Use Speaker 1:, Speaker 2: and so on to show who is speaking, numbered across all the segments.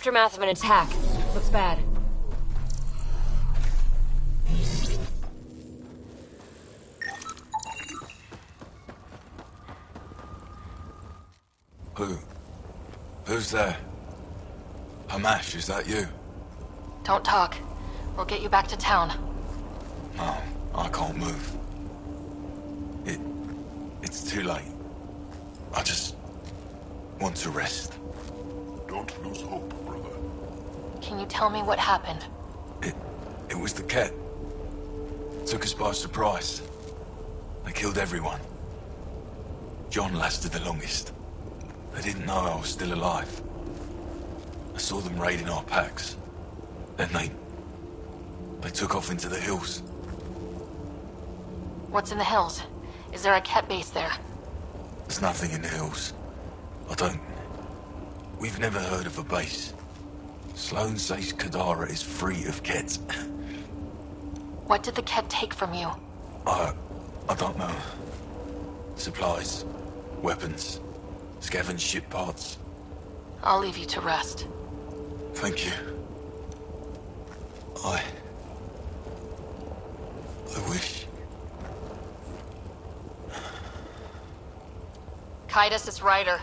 Speaker 1: aftermath of an attack. Looks bad.
Speaker 2: Who's there? Hamash, is that you?
Speaker 3: Don't talk. We'll get you back to town.
Speaker 2: No, I can't move. It's too late. I just want to rest.
Speaker 4: Don't lose hope, brother.
Speaker 3: Can you tell me what happened?
Speaker 2: It was the Ket. Took us by surprise. They killed everyone. John lasted the longest. They didn't know I was still alive. I saw them raiding our packs. Then they took off into the hills.
Speaker 3: What's in the hills? Is there a Ket base there?
Speaker 2: There's nothing in the hills. We've never heard of a base. Sloane says Kadara is free of Ket.
Speaker 3: What did the Ket take from you?
Speaker 2: I don't know. Supplies, weapons, scavenged ship parts.
Speaker 3: I'll leave you to rest.
Speaker 2: Thank you. I wish.
Speaker 3: Kaitis, it's Ryder.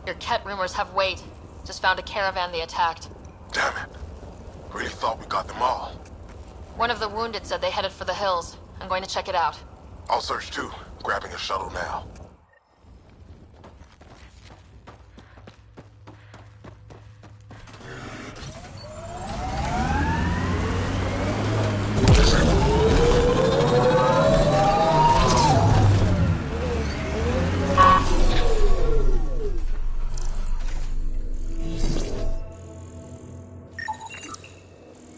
Speaker 3: Your Ket rumors have weight. Just found a caravan they attacked.
Speaker 4: Damn it. Really thought we got them all.
Speaker 3: One of the wounded said they headed for the hills. I'm going to check it out.
Speaker 4: I'll search too. Grabbing a shuttle now.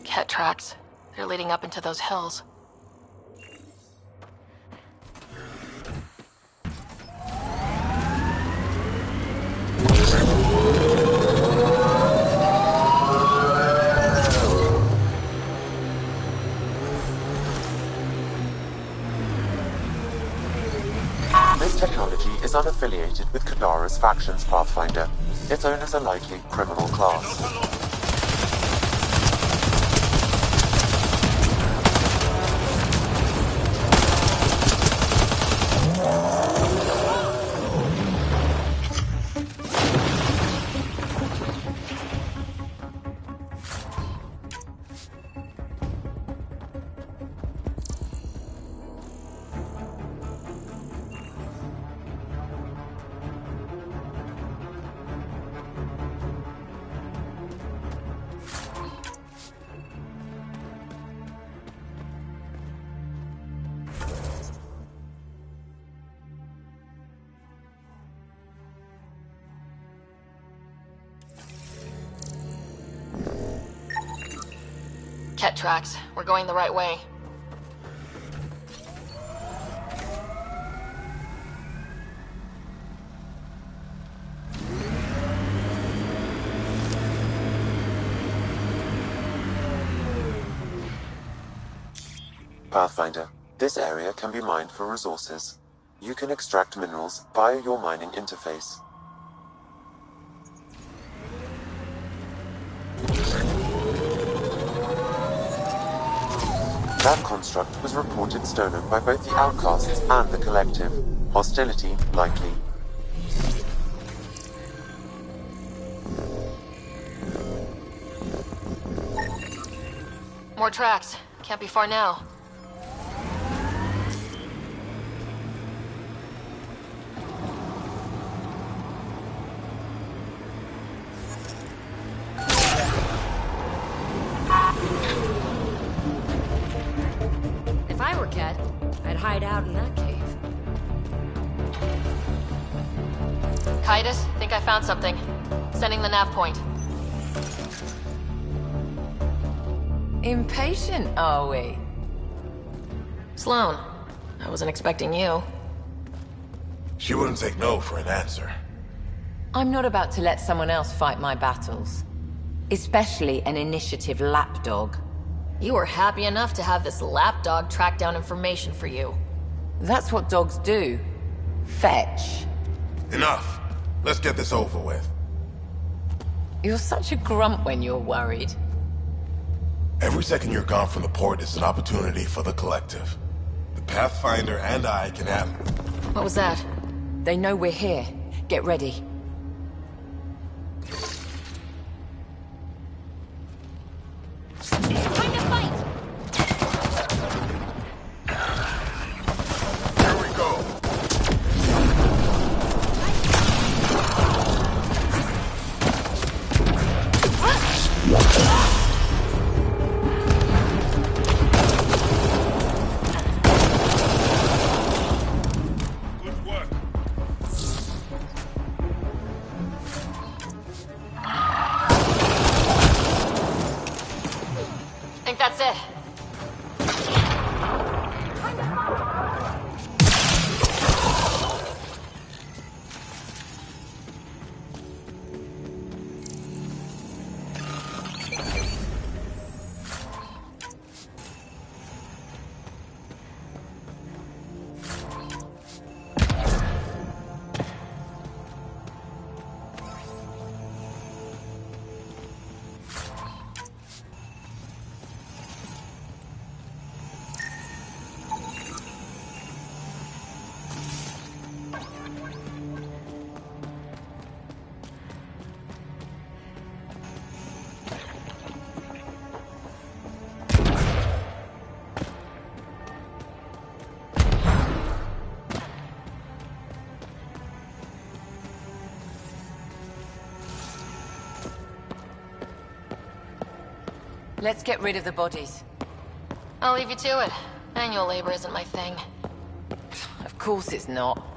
Speaker 3: Ket tracks. They're leading up into those hills.
Speaker 5: This technology is unaffiliated with Kadara's factions, Pathfinder. Its owners are likely criminal class.
Speaker 3: Ket tracks. We're going the right way.
Speaker 5: Pathfinder, this area can be mined for resources. You can extract minerals via your mining interface. That construct was reported stolen by both the Outcasts and the Collective. Hostility likely.
Speaker 3: More tracks. Can't be far now.
Speaker 1: If I were Ket, I'd hide out in that cave.
Speaker 3: Kaitis, think I found something. Sending the nav point.
Speaker 6: Impatient, are we?
Speaker 3: Sloane, I wasn't expecting you.
Speaker 4: She wouldn't take no for an answer.
Speaker 6: I'm not about to let someone else fight my battles. Especially an initiative lapdog.
Speaker 3: You were happy enough to have this lapdog track down information for you.
Speaker 6: That's what dogs do. Fetch.
Speaker 4: Enough. Let's get this over with.
Speaker 6: You're such a grump when you're worried.
Speaker 4: Every second you're gone from the port is an opportunity for the collective. The Pathfinder and I can have...
Speaker 3: What was that?
Speaker 6: They know we're here. Get ready.
Speaker 3: Time to fight!
Speaker 4: Here we go. Good work.
Speaker 3: I think that's it.
Speaker 6: Let's get rid of the bodies.
Speaker 3: I'll leave you to it. Manual labor isn't my thing.
Speaker 6: Of course it's not.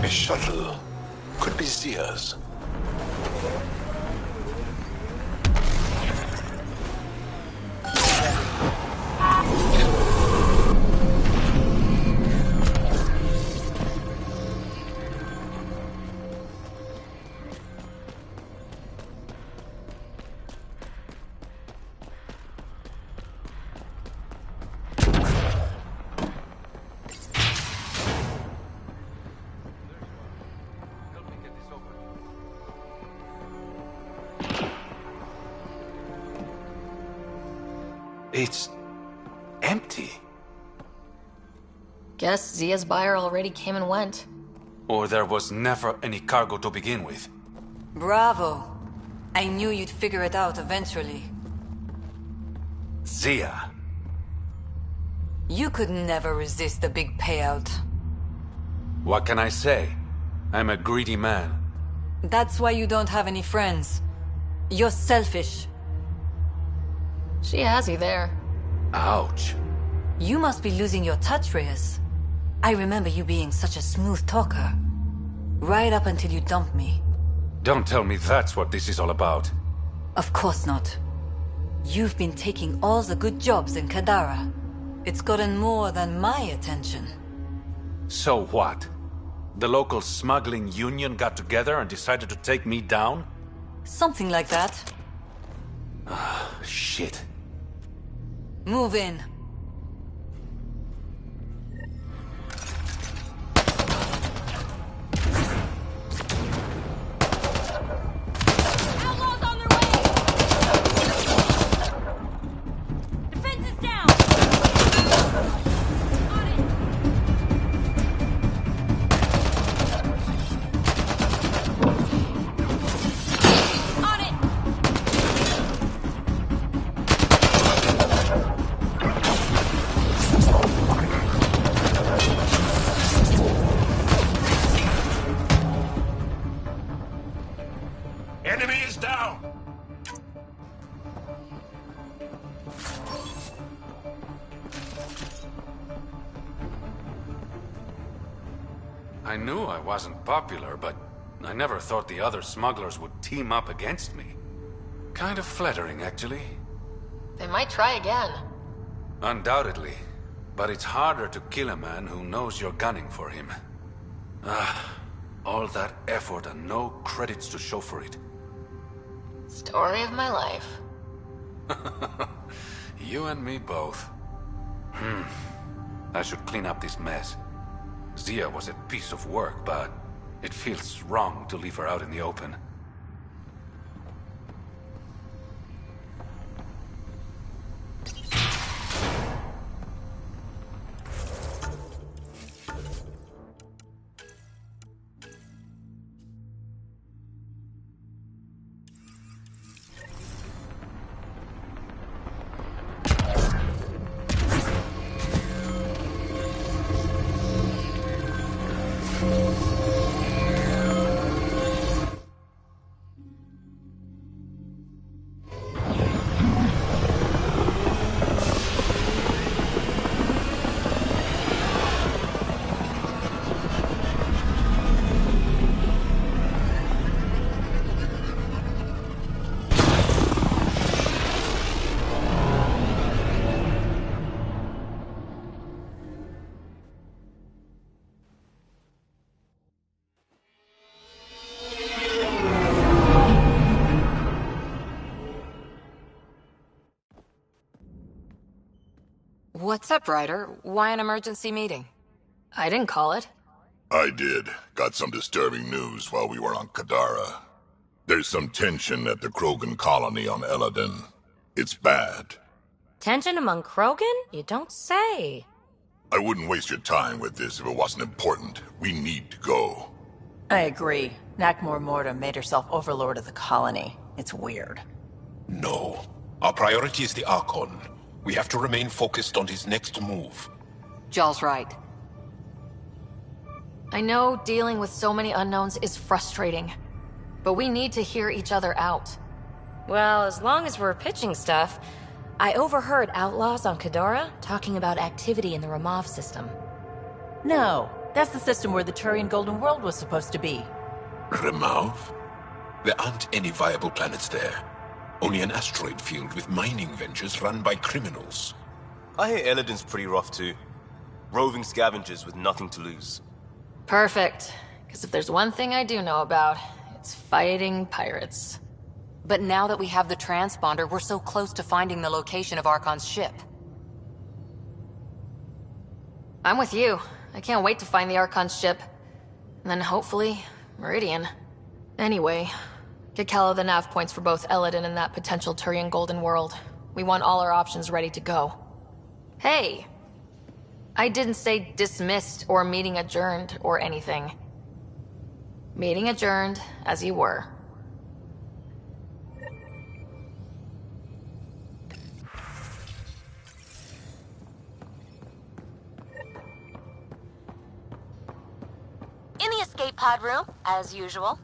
Speaker 2: Shuttle. Could be Zia's. It's empty.
Speaker 3: Guess Zia's buyer already came and went.
Speaker 2: Or there was never any cargo to begin with.
Speaker 7: Bravo. I knew you'd figure it out eventually.
Speaker 2: Zia.
Speaker 7: You could never resist the big payout.
Speaker 2: What can I say? I'm a greedy man.
Speaker 7: That's why you don't have any friends. You're selfish.
Speaker 3: She has you there.
Speaker 2: Ouch.
Speaker 7: You must be losing your touch, Reyes. I remember you being such a smooth talker. Right up until you dumped me.
Speaker 2: Don't tell me that's what this is all about.
Speaker 7: Of course not. You've been taking all the good jobs in Kadara. It's gotten more than my attention.
Speaker 2: So what?
Speaker 8: The local smuggling union got together and decided to take me down?
Speaker 7: Something like that.
Speaker 8: Shit.
Speaker 7: Move in.
Speaker 1: Outlaws on their way! Defense is down! On it! On it!
Speaker 4: Enemy is down!
Speaker 8: I knew I wasn't popular, but I never thought the other smugglers would team up against me. Kind of flattering, actually.
Speaker 3: They might try again.
Speaker 8: Undoubtedly. But it's harder to kill a man who knows you're gunning for him. All that effort and no credits to show for it.
Speaker 3: Story of my life.
Speaker 8: You and me both. I should clean up this mess. Zia was a piece of work, but it feels wrong to leave her out in the open.
Speaker 6: What's up, Ryder? Why an emergency meeting?
Speaker 3: I didn't call it.
Speaker 4: I did. Got some disturbing news while we were on Kadara. There's some tension at the Krogan colony on Eladin. It's bad.
Speaker 1: Tension among Krogan? You don't say.
Speaker 4: I wouldn't waste your time with this if it wasn't important. We need to go.
Speaker 9: I agree. Nakmor Morta made herself overlord of the colony. It's weird.
Speaker 10: No. Our priority is the Archon. We have to remain focused on his next move.
Speaker 6: Jall's right.
Speaker 3: I know dealing with so many unknowns is frustrating, but we need to hear each other out.
Speaker 1: Well, as long as we're pitching stuff, I overheard outlaws on Kadara talking about activity in the Ramov system.
Speaker 9: No, that's the system where the Turian Golden World was supposed to be.
Speaker 10: Ramov? There aren't any viable planets there. Only an asteroid field with mining ventures run by criminals.
Speaker 11: I hear Eladin's pretty rough too. Roving scavengers with nothing to lose.
Speaker 3: Perfect. Because if there's one thing I do know about, it's fighting pirates.
Speaker 6: But now that we have the transponder, we're so close to finding the location of Archon's ship.
Speaker 3: I'm with you. I can't wait to find the Archon's ship. And then hopefully, Meridian. Anyway, get Calla the nav points for both Eladin and that potential Turian Golden World. We want all our options ready to go. Hey! I didn't say dismissed or meeting adjourned or anything. Meeting adjourned, as you were.
Speaker 1: In the escape pod room, as usual.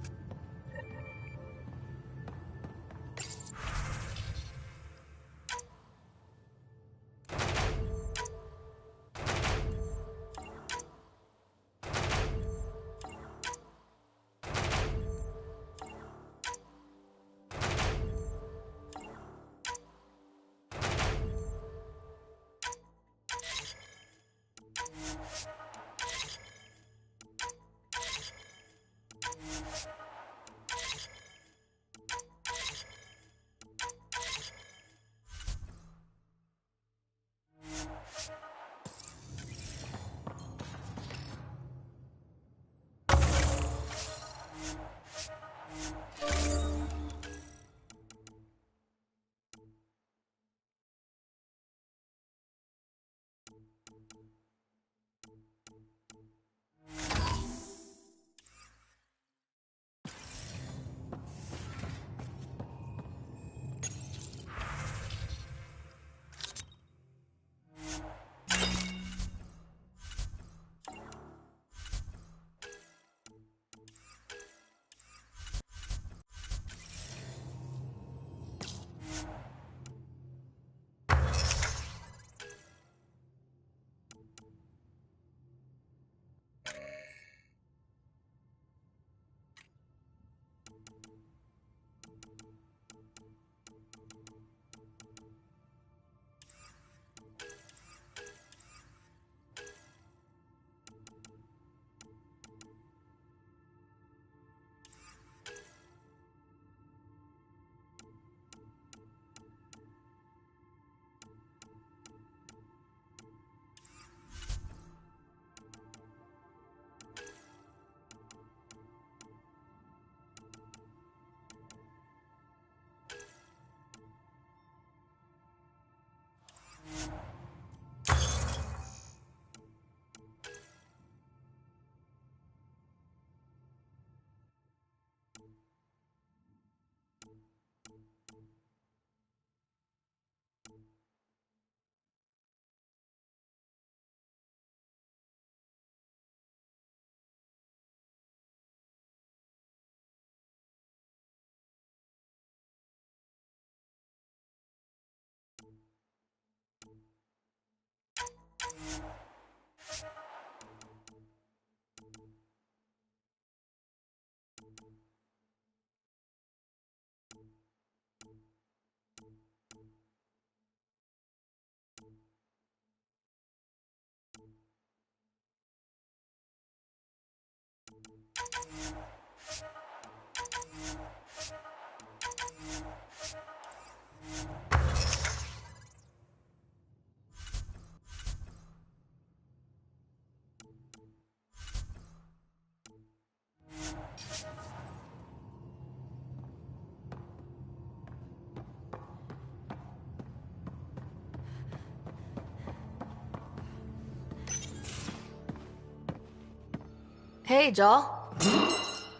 Speaker 3: Hey, Joel.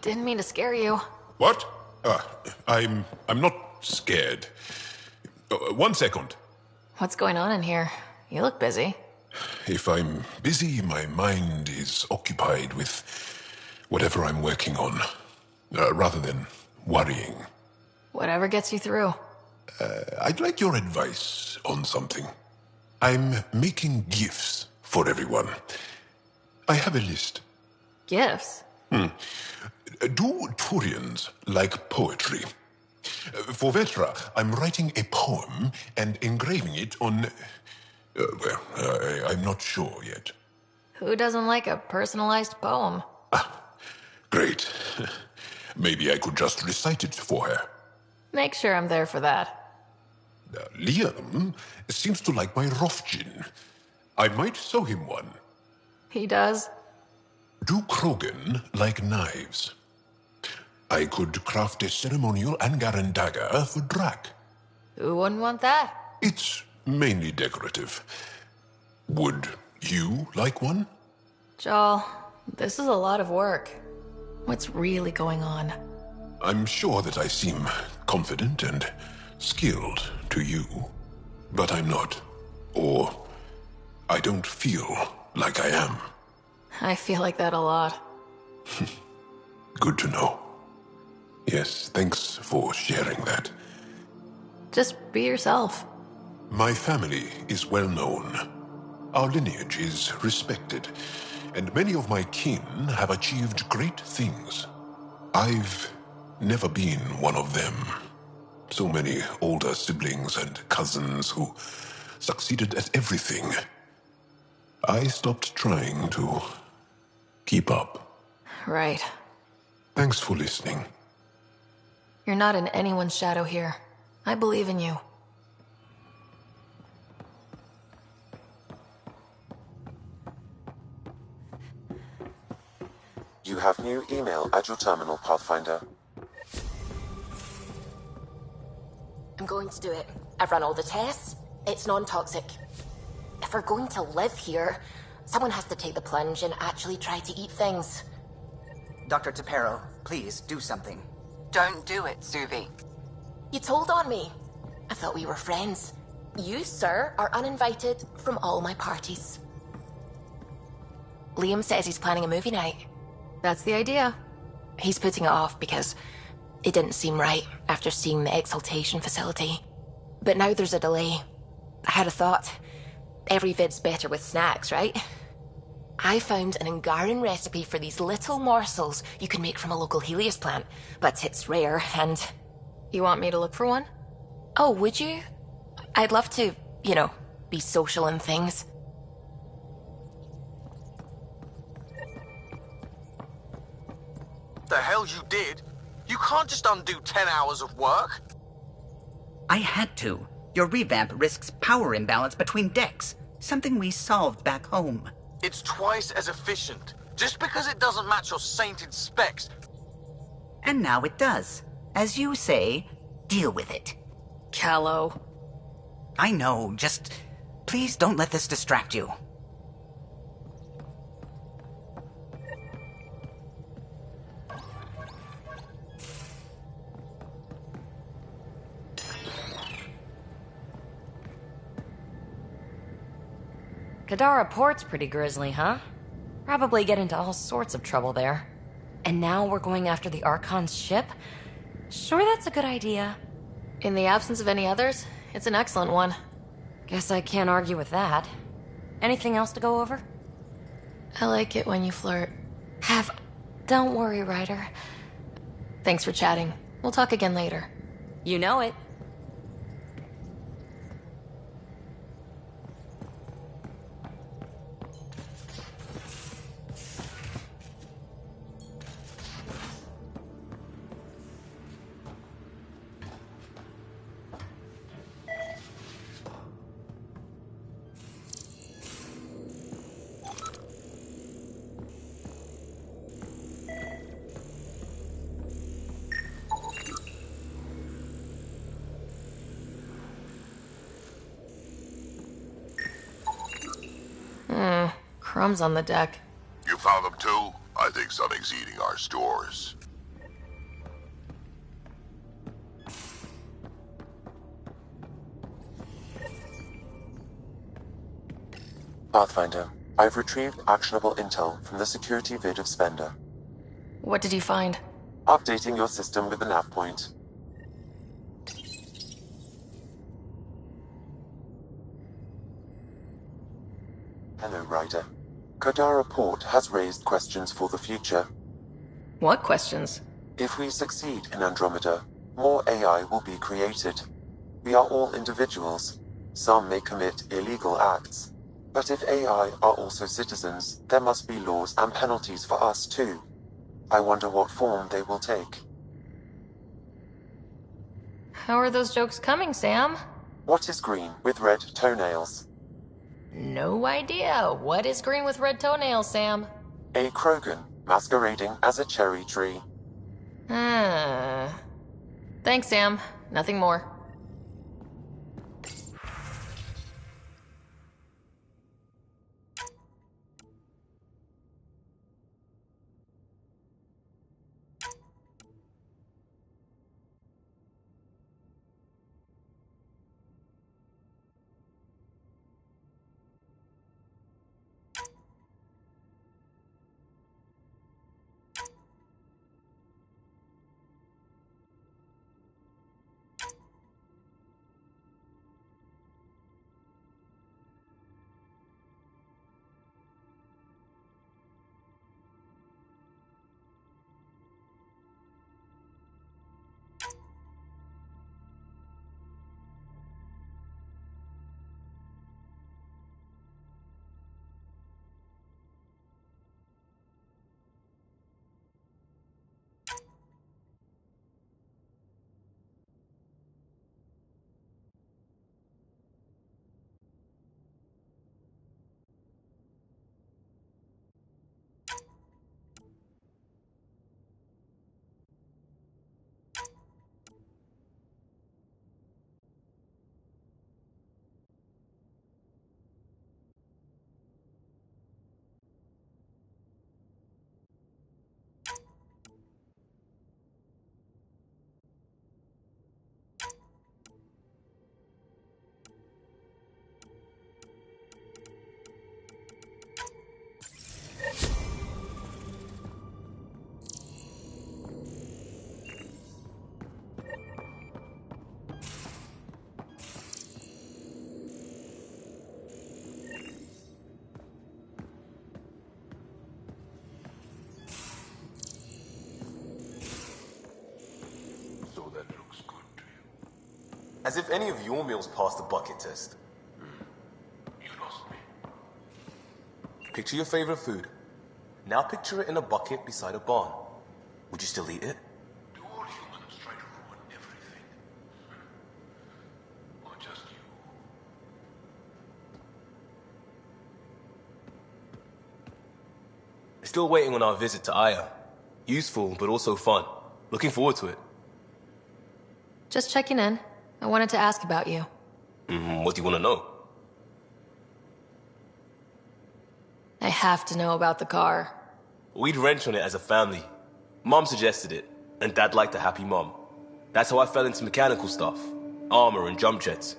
Speaker 3: Didn't mean to scare you.
Speaker 10: What? I'm not scared. 1 second.
Speaker 3: What's going on in here? You look busy.
Speaker 10: If I'm busy, my mind is occupied with whatever I'm working on, rather than worrying.
Speaker 3: Whatever gets you through.
Speaker 10: I'd like your advice on something. I'm making gifts for everyone. I have a list.
Speaker 3: Gifts?
Speaker 10: Do Turians like poetry? For Vetra, I'm writing a poem and engraving it on... I'm not sure yet.
Speaker 3: Who doesn't like a personalized poem?
Speaker 10: Great. Maybe I could just recite it for her.
Speaker 3: Make sure I'm there for that.
Speaker 10: Liam seems to like my Rofgin. I might sew him one.
Speaker 3: He does?
Speaker 10: Do Krogan like knives? I could craft a ceremonial Angaran dagger for Drac.
Speaker 3: Who wouldn't want that?
Speaker 10: It's mainly decorative. Would you like one?
Speaker 3: Joel, this is a lot of work. What's really going on?
Speaker 10: I'm sure that I seem confident and skilled to you, but I'm not. Or I don't feel like I am.
Speaker 3: I feel like that a lot.
Speaker 10: Good to know. Yes, thanks for sharing that.
Speaker 3: Just be yourself.
Speaker 10: My family is well known. Our lineage is respected, and many of my kin have achieved great things. I've never been one of them. So many older siblings and cousins who succeeded at everything. I stopped trying to keep up.
Speaker 3: Right.
Speaker 10: Thanks for listening.
Speaker 3: You're not in anyone's shadow here. I believe in you.
Speaker 5: You have new email at your terminal, Pathfinder.
Speaker 1: I'm going to do it. I've run all the tests. It's non-toxic. If we're going to live here, someone has to take the plunge and actually try to eat things.
Speaker 12: Dr. Tapero, please do something.
Speaker 6: Don't do it, Suvi.
Speaker 1: You told on me. I thought we were friends. You, sir, are uninvited from all my parties. Liam says he's planning a movie night.
Speaker 3: That's the idea.
Speaker 1: He's putting it off because it didn't seem right after seeing the exaltation facility. But now there's a delay. I had a thought. Every vid's better with snacks, right? I found an Angaran recipe for these little morsels you can make from a local Helios plant, but it's rare and...
Speaker 3: You want me to look for one?
Speaker 1: Oh, would you? I'd love to, you know, be social and things.
Speaker 13: The hell you did? You can't just undo 10 hours of work.
Speaker 12: I had to. Your revamp risks power imbalance between decks, something we solved back home.
Speaker 13: It's twice as efficient. Just because it doesn't match your sainted specs.
Speaker 12: And now it does. As you say, deal with it.
Speaker 3: Callow.
Speaker 12: I know, just please don't let this distract you.
Speaker 1: Kadara Port's pretty grisly, huh? Probably get into all sorts of trouble there. And now we're going after the Archon's ship? Sure, that's a good idea.
Speaker 3: In the absence of any others, it's an excellent one.
Speaker 1: Guess I can't argue with that. Anything else to go over?
Speaker 3: I like it when you flirt.
Speaker 1: Don't worry, Ryder.
Speaker 3: Thanks for chatting. We'll talk again later.
Speaker 1: You know it.
Speaker 3: Crumbs on the deck.
Speaker 4: You found them too? I think something's eating our stores.
Speaker 5: Pathfinder, I've retrieved actionable intel from the security vid of Spender.
Speaker 3: What did you find?
Speaker 5: Updating your system with the nav point. Hello, Ryder. Kadara Port has raised questions for the future.
Speaker 3: What questions?
Speaker 5: If we succeed in Andromeda, more AI will be created. We are all individuals. Some may commit illegal acts. But if AI are also citizens, there must be laws and penalties for us too. I wonder what form they will take.
Speaker 3: How are those jokes coming, Sam?
Speaker 5: What is green with red toenails?
Speaker 3: No idea. What is green with red toenails, Sam?
Speaker 5: A Krogan, masquerading as a cherry tree.
Speaker 3: Thanks, Sam. Nothing more.
Speaker 11: As if any of your meals passed the bucket test.
Speaker 10: You lost me.
Speaker 11: Picture your favorite food. Now picture it in a bucket beside a barn. Would you still eat it?
Speaker 10: Do all humans try to ruin everything? Or just you?
Speaker 11: Still waiting on our visit to Aya. Useful, but also fun. Looking forward to it.
Speaker 3: Just checking in. I wanted to ask about you.
Speaker 11: What do you want to know?
Speaker 3: I have to know about the car.
Speaker 11: We'd wrench on it as a family. Mom suggested it, and Dad liked a happy mom. That's how I fell into mechanical stuff. Armor and jump jets.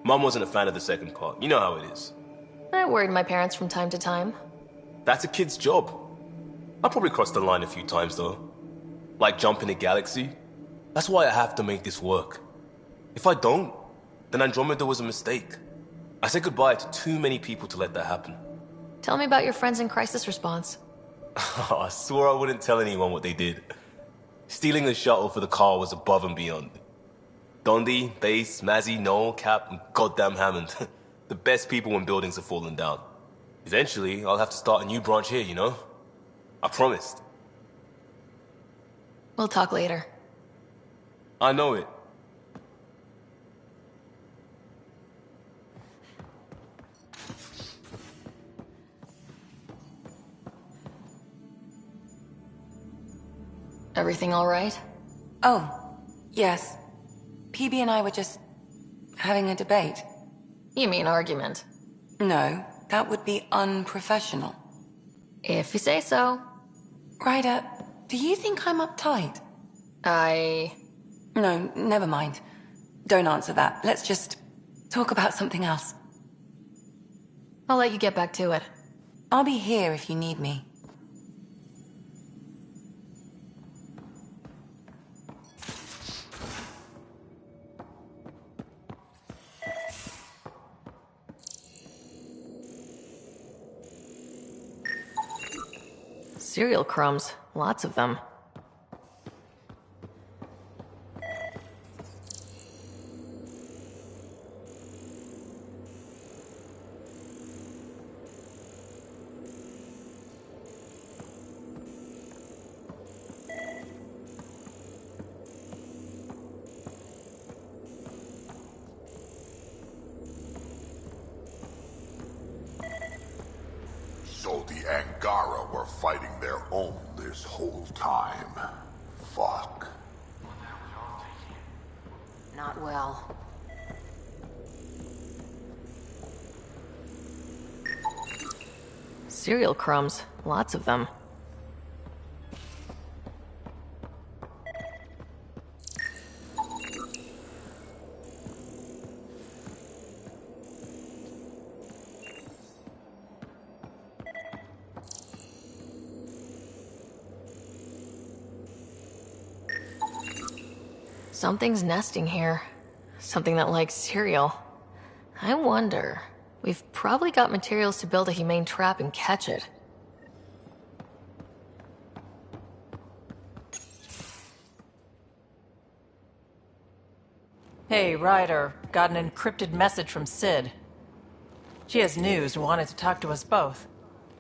Speaker 11: Mom wasn't a fan of the second part. You know how it is.
Speaker 3: I worried my parents from time to time.
Speaker 11: That's a kid's job. I probably crossed the line a few times, though. Like jumping a galaxy. That's why I have to make this work. If I don't, then Andromeda was a mistake. I said goodbye to too many people to let that happen.
Speaker 3: Tell me about your friends in crisis response.
Speaker 11: I swore I wouldn't tell anyone what they did. Stealing the shuttle for the car was above and beyond. Dondi, Base, Mazzy, Noel, Cap, and goddamn Hammond. The best people when buildings have fallen down. Eventually, I'll have to start a new branch here, you know? I promised.
Speaker 3: We'll talk later.
Speaker 11: I know it.
Speaker 3: Everything all right?
Speaker 7: Oh, yes. PB and I were just having a debate.
Speaker 3: You mean argument?
Speaker 7: No, that would be unprofessional.
Speaker 3: If you say so.
Speaker 14: Ryder, do you think I'm uptight? No, never mind. Don't answer that. Let's just talk about something else.
Speaker 3: I'll let you get back to it.
Speaker 14: I'll be here if you need me.
Speaker 3: Cereal crumbs. Lots of them.
Speaker 4: So the Angara were fighting their own this whole time. Fuck.
Speaker 1: Not well.
Speaker 3: Cereal crumbs. Lots of them. Something's nesting here. Something that likes cereal. I wonder. We've probably got materials to build a humane trap and catch it.
Speaker 9: Hey, Ryder. Got an encrypted message from Sid. She has news and wanted to talk to us both.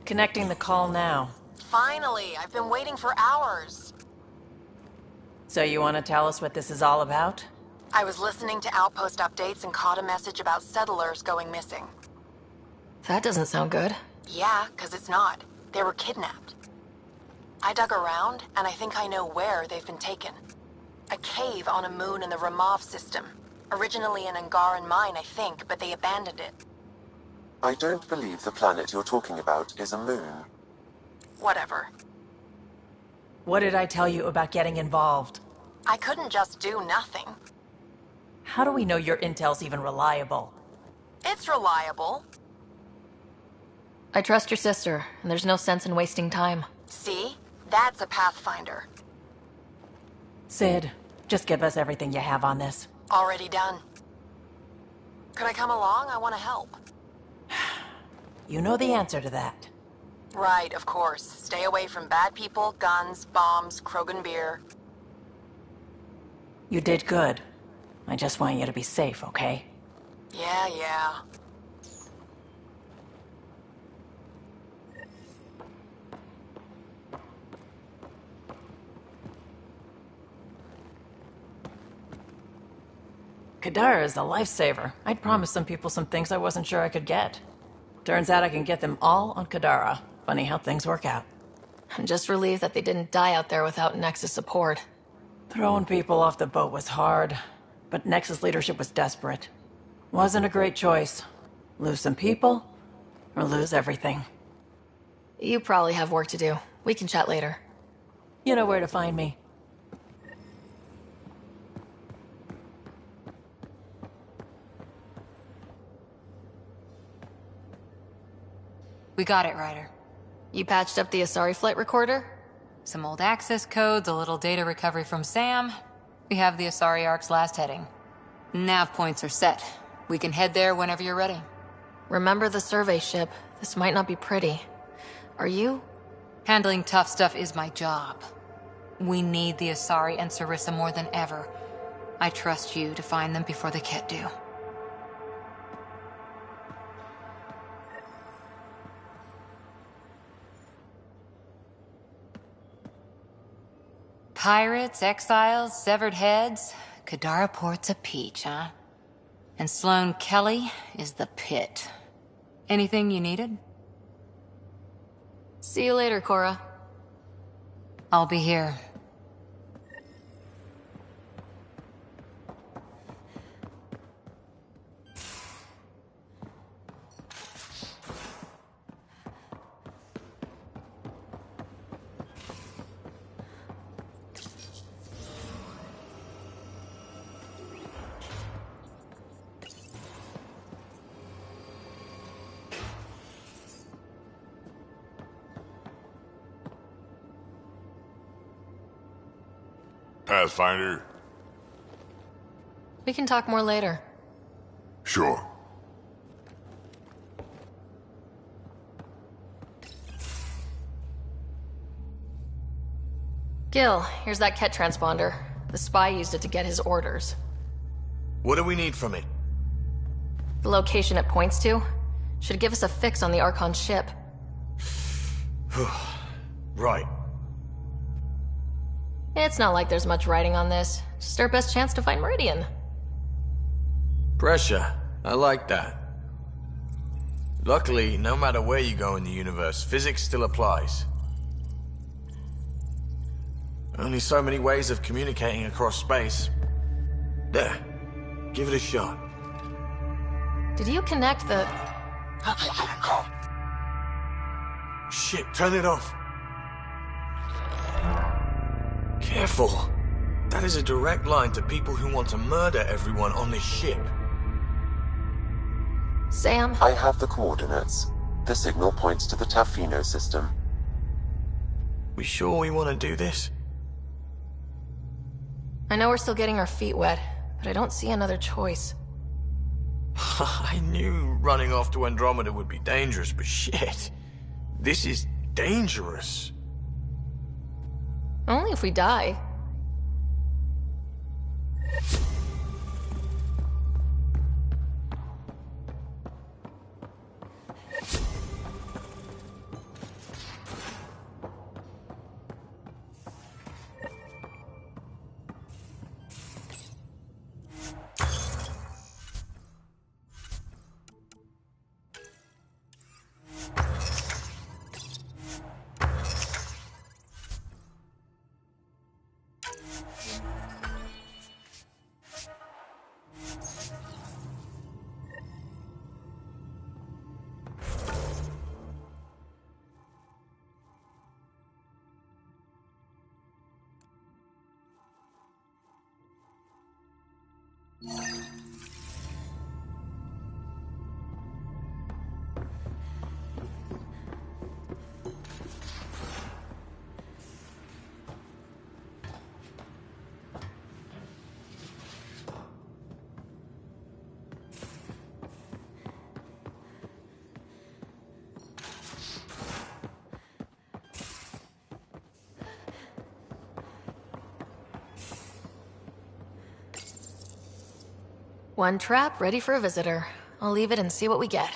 Speaker 9: Connecting the call now.
Speaker 1: Finally! I've been waiting for hours.
Speaker 9: So you want to tell us what this is all about?
Speaker 1: I was listening to Outpost updates and caught a message about settlers going missing.
Speaker 3: That doesn't sound good.
Speaker 1: Yeah, 'cause it's not. They were kidnapped. I dug around, and I think I know where they've been taken. A cave on a moon in the Ramov system. Originally an Angaran mine, I think, but they abandoned it.
Speaker 5: I don't believe the planet you're talking about is a moon.
Speaker 1: Whatever.
Speaker 9: What did I tell you about getting involved?
Speaker 1: I couldn't just do nothing.
Speaker 9: How do we know your intel's even reliable?
Speaker 1: It's reliable.
Speaker 3: I trust your sister, and there's no sense in wasting time.
Speaker 1: See? That's a Pathfinder.
Speaker 9: Sid, just give us everything you have on this.
Speaker 1: Already done. Could I come along? I want to help.
Speaker 9: You know the answer to that.
Speaker 1: Right, of course. Stay away from bad people, guns, bombs, Krogan beer.
Speaker 9: You did good. I just want you to be safe, okay?
Speaker 1: Yeah.
Speaker 9: Kadara is a lifesaver. I'd promised some people some things I wasn't sure I could get. Turns out I can get them all on Kadara. Funny how things work out.
Speaker 3: I'm just relieved that they didn't die out there without Nexus support.
Speaker 9: Throwing people off the boat was hard, but Nexus leadership was desperate. Wasn't a great choice. Lose some people, or lose everything.
Speaker 3: You probably have work to do. We can chat later.
Speaker 9: You know where to find me.
Speaker 15: We got it, Ryder.
Speaker 3: You patched up the Asari flight recorder?
Speaker 15: Some old access codes, a little data recovery from Sam. We have the Asari Ark's last heading. Nav points are set. We can head there whenever you're ready.
Speaker 3: Remember the survey ship. This might not be pretty. Are you?
Speaker 15: Handling tough stuff is my job. We need the Asari and Sarissa more than ever. I trust you to find them before the Ket do. Pirates, exiles, severed heads. Kadara Port's a peach, huh? And Sloane Kelly is the pit. Anything you needed?
Speaker 3: See you later, Cora.
Speaker 15: I'll be here.
Speaker 4: Pathfinder?
Speaker 3: We can talk more later.
Speaker 4: Sure.
Speaker 3: Gil, here's that Ket transponder. The spy used it to get his orders.
Speaker 13: What do we need from it?
Speaker 3: The location it points to should give us a fix on the Archon ship.
Speaker 13: Right.
Speaker 3: It's not like there's much writing on this. Just our best chance to find Meridian.
Speaker 13: Pressure. I like that. Luckily, no matter where you go in the universe, physics still applies. Only so many ways of communicating across space. There. Give it a shot.
Speaker 3: Did you connect the...
Speaker 13: Shit, turn it off. Careful. That is a direct line to people who want to murder everyone on this ship.
Speaker 3: Sam?
Speaker 5: I have the coordinates. The signal points to the Tafino system.
Speaker 13: We sure we want to do this?
Speaker 3: I know we're still getting our feet wet, but I don't see another choice.
Speaker 13: I knew running off to Andromeda would be dangerous, but shit. This is dangerous.
Speaker 3: Only if we die. One trap ready for a visitor. I'll leave it and see what we get.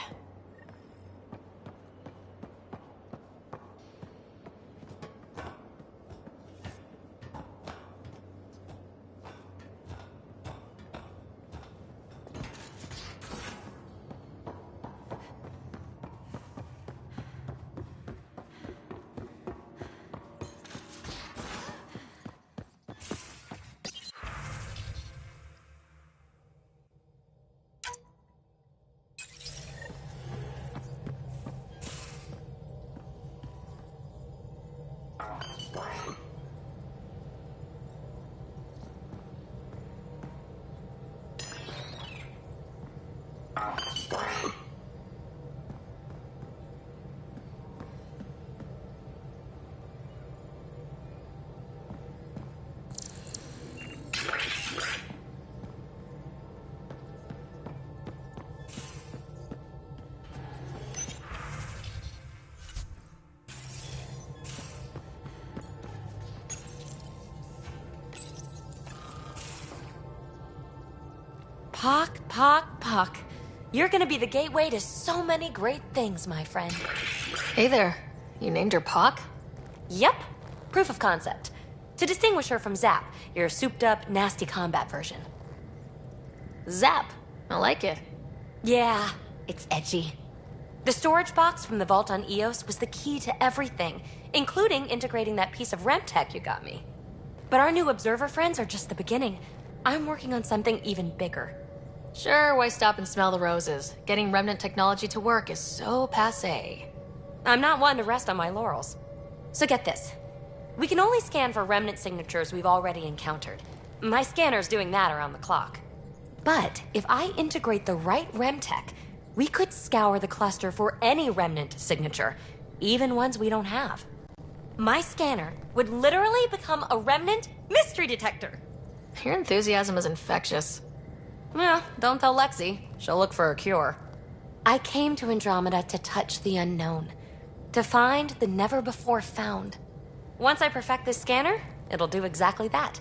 Speaker 16: Puck. You're gonna be the gateway to so many great things, my friend.
Speaker 3: Hey there. You named her Pock?
Speaker 16: Yep. Proof of concept. To distinguish her from Zap, your souped-up, nasty combat version.
Speaker 3: Zap. I like it.
Speaker 16: Yeah, it's edgy. The storage box from the vault on Eos was the key to everything, including integrating that piece of REM tech you got me. But our new observer friends are just the beginning. I'm working on something even bigger.
Speaker 3: Sure, why stop and smell the roses? Getting remnant technology to work is so passé.
Speaker 16: I'm not one to rest on my laurels. So get this. We can only scan for remnant signatures we've already encountered. My scanner's doing that around the clock. But if I integrate the right REM tech, we could scour the cluster for any remnant signature, even ones we don't have. My scanner would literally become a remnant mystery detector.
Speaker 3: Your enthusiasm is infectious.
Speaker 16: Yeah, don't tell Lexi. She'll look for a cure. I came to Andromeda to touch the unknown. To find the never-before-found. Once I perfect this scanner, it'll do exactly that.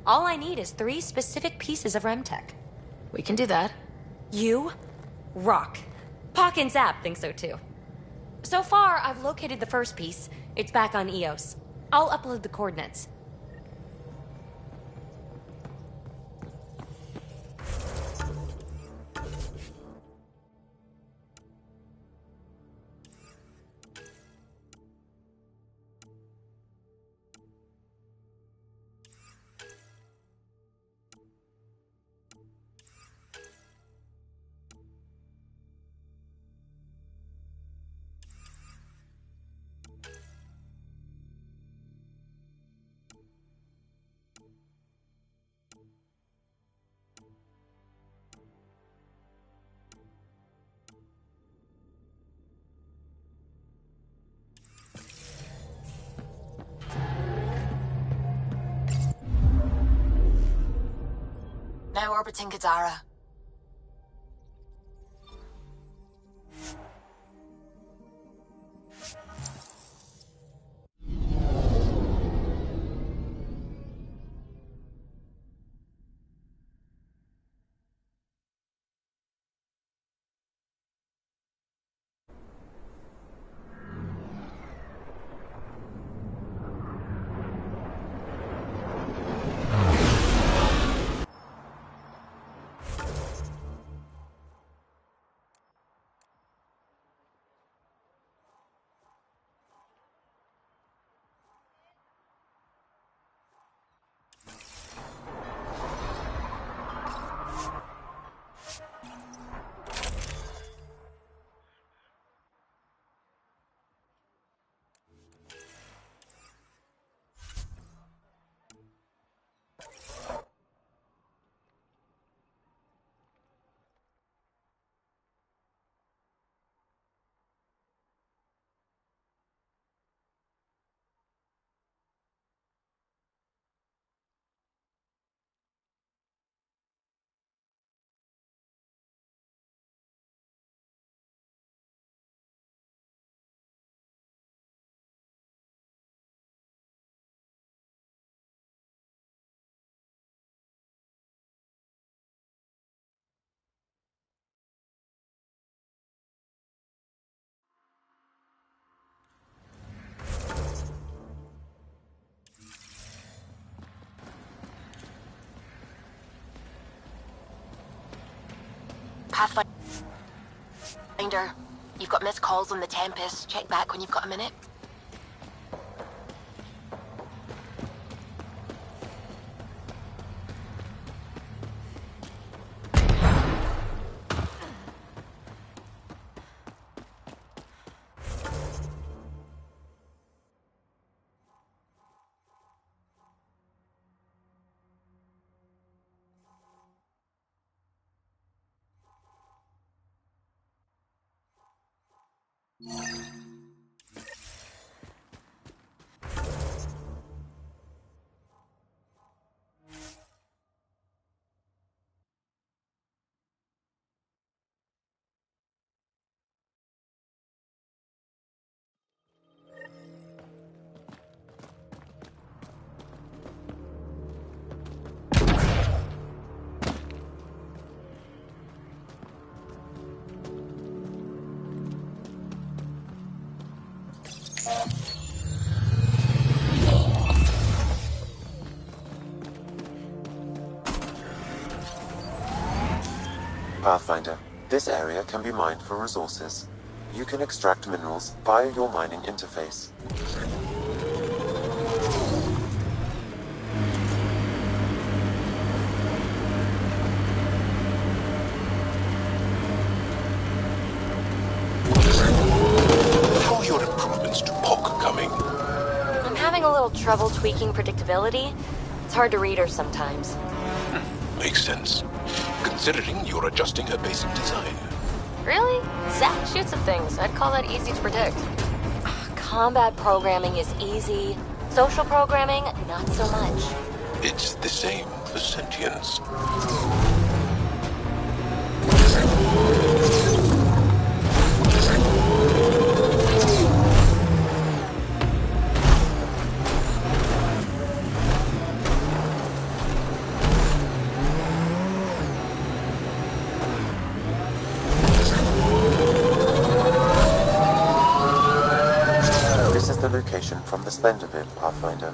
Speaker 16: All I need is 3 specific pieces of Remtech.
Speaker 3: We can do that.
Speaker 16: You rock. Pock and Zap think so too. So far, I've located the first piece. It's back on EOS. I'll upload the coordinates.
Speaker 1: Now orbiting Kadara. Pathfinder, you've got missed calls on the Tempest. Check back when you've got a minute.
Speaker 5: Pathfinder, this area can be mined for resources. You can extract minerals via your mining interface.
Speaker 10: How are your improvements to POC coming?
Speaker 16: I'm having a little trouble tweaking predictability. It's hard to read her sometimes.
Speaker 10: Makes sense, considering you're adjusting her basic design.
Speaker 3: Really? Zack shoots at things. I'd call that easy to predict.
Speaker 16: combat programming is easy. Social programming, not so much.
Speaker 10: It's the same for sentience.
Speaker 5: This is the location from the Slenderville, Pathfinder.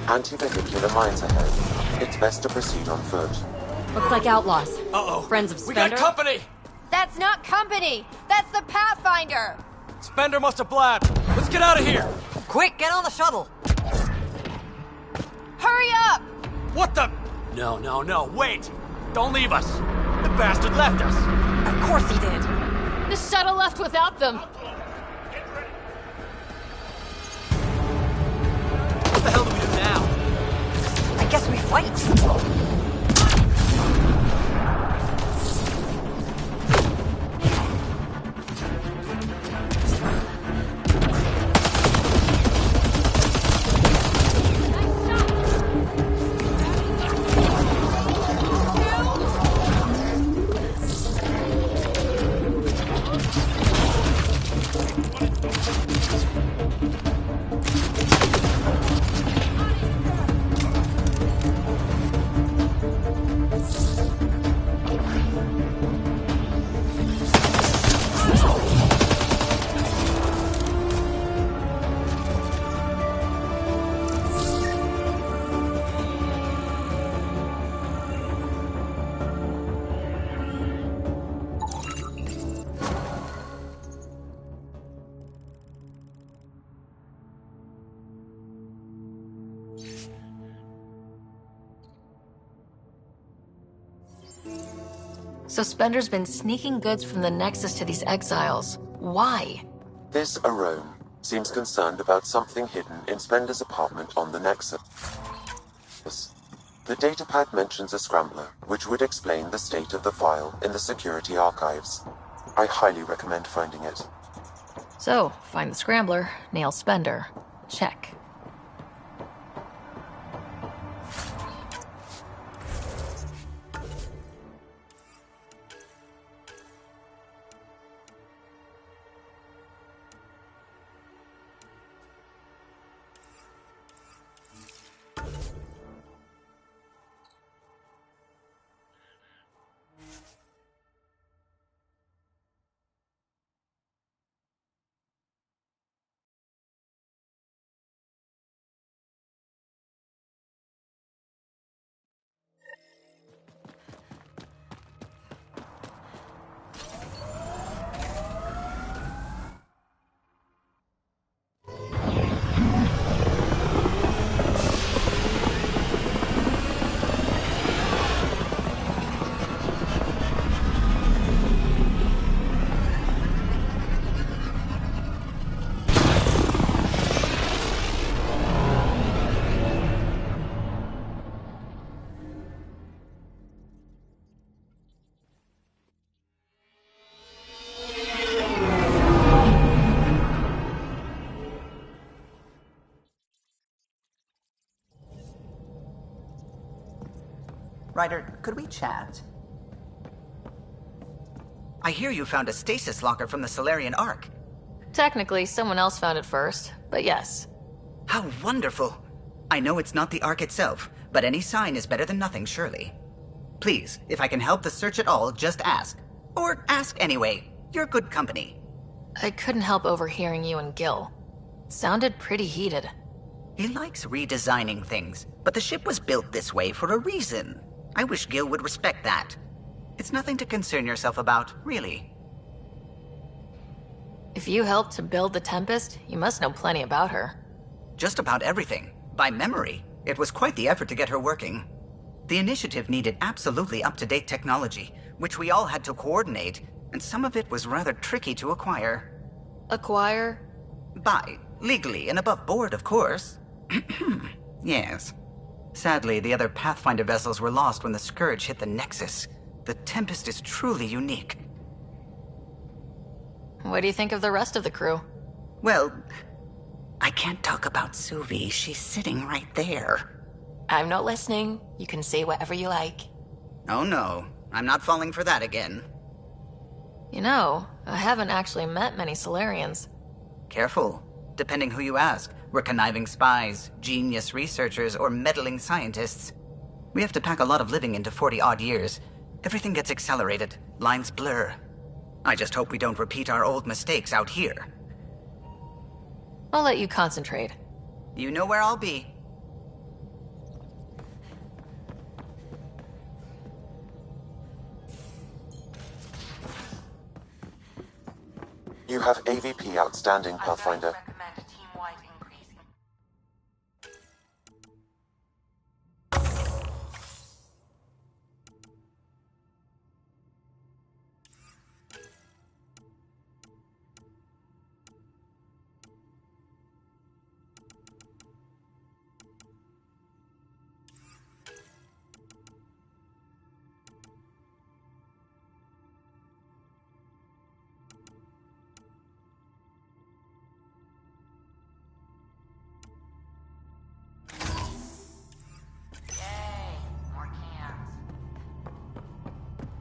Speaker 5: Anti-vehicular mines ahead. It's best to proceed on foot.
Speaker 16: Looks like outlaws.
Speaker 13: Uh-oh.
Speaker 16: Friends of
Speaker 13: We
Speaker 16: Spender.
Speaker 13: got company!
Speaker 17: That's not company! That's the Pathfinder!
Speaker 13: Spender must have blabbed. Let's get out of here!
Speaker 7: Quick, get on the shuttle!
Speaker 17: Hurry up!
Speaker 13: What the? No, wait! Don't leave us! The bastard left us!
Speaker 17: Of course he did.
Speaker 3: The shuttle left without them.
Speaker 13: What the hell do we do now?
Speaker 7: I guess we fight.
Speaker 3: So Spender's been sneaking goods from the Nexus to these exiles. Why?
Speaker 5: This Arome seems concerned about something hidden in Spender's apartment on the Nexus. The datapad mentions a scrambler, which would explain the state of the file in the security archives. I highly recommend finding it.
Speaker 3: So, find the scrambler, nail Spender. Check.
Speaker 12: Ryder, could we chat? I hear you found a stasis locker from the Solarian Ark.
Speaker 3: Technically, someone else found it first, but yes.
Speaker 12: How wonderful! I know it's not the Ark itself, but any sign is better than nothing, surely. Please, if I can help the search at all, just ask. Or ask anyway. You're good company.
Speaker 3: I couldn't help overhearing you and Gil. It sounded pretty heated.
Speaker 12: He likes redesigning things, but the ship was built this way for a reason. I wish Gil would respect that. It's nothing to concern yourself about, really.
Speaker 3: If you helped to build the Tempest, you must know plenty about her.
Speaker 12: Just about everything. By memory. It was quite the effort to get her working. The initiative needed absolutely up-to-date technology, which we all had to coordinate, and some of it was rather tricky to acquire.
Speaker 3: Acquire?
Speaker 12: Buy. Legally and above board, of course. Yes. Sadly, the other Pathfinder vessels were lost when the Scourge hit the Nexus. The Tempest is truly unique.
Speaker 3: What do you think of the rest of the crew?
Speaker 12: Well, I can't talk about Suvi. She's sitting right there.
Speaker 1: I'm not listening. You can say whatever you like.
Speaker 12: Oh no, I'm not falling for that again.
Speaker 3: You know, I haven't actually met many Solarians.
Speaker 12: Careful. Depending who you ask, we're conniving spies, genius researchers, or meddling scientists. We have to pack a lot of living into 40-odd years. Everything gets accelerated, lines blur. I just hope we don't repeat our old mistakes out here.
Speaker 3: I'll let you concentrate.
Speaker 12: You know where I'll be.
Speaker 5: You have AVP outstanding, Pathfinder.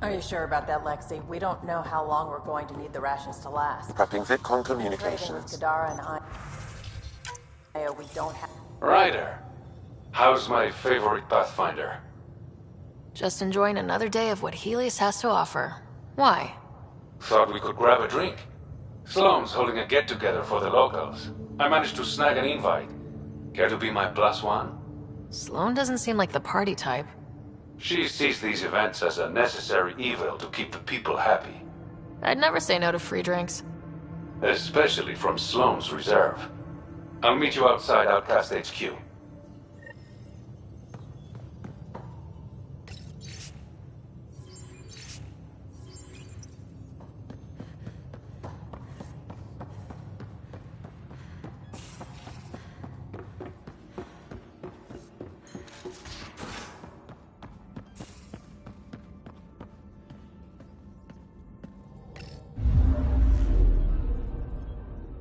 Speaker 9: Are you sure about that, Lexi? We don't know how long we're going to need the rations to last.
Speaker 5: Prepping VidCon
Speaker 9: Trading
Speaker 5: communications.
Speaker 9: with Kadara and I, we don't have...
Speaker 8: Ryder, how's my favorite Pathfinder?
Speaker 3: Just enjoying another day of what Helios has to offer. Why?
Speaker 8: Thought we could grab a drink. Sloane's holding a get-together for the locals. I managed to snag an invite. Care to be my +1?
Speaker 3: Sloane doesn't seem like the party type.
Speaker 8: She sees these events as a necessary evil to keep the people happy.
Speaker 3: I'd never say no to free drinks.
Speaker 8: Especially from Sloane's reserve. I'll meet you outside Outcast HQ.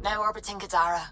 Speaker 1: Now orbiting Kadara.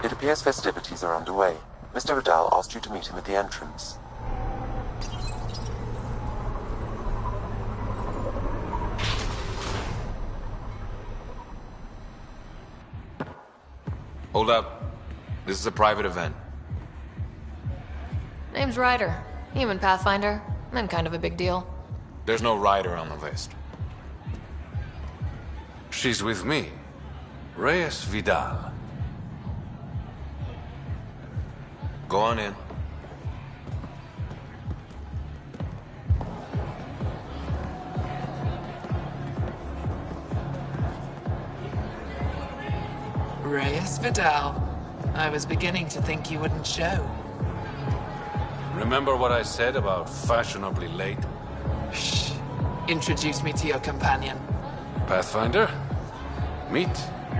Speaker 5: It appears festivities are underway. Mr. Vidal asked you to meet him at the entrance.
Speaker 2: Hold up. This is a private event.
Speaker 3: Name's Ryder. Human Pathfinder. And kind of a big deal.
Speaker 2: There's no rider on the list.
Speaker 8: She's with me. Reyes Vidal.
Speaker 2: Go on in.
Speaker 18: Reyes Vidal. I was beginning to think you wouldn't show.
Speaker 8: Remember what I said about fashionably late?
Speaker 18: Shh. Introduce me to your companion.
Speaker 8: Pathfinder? Meet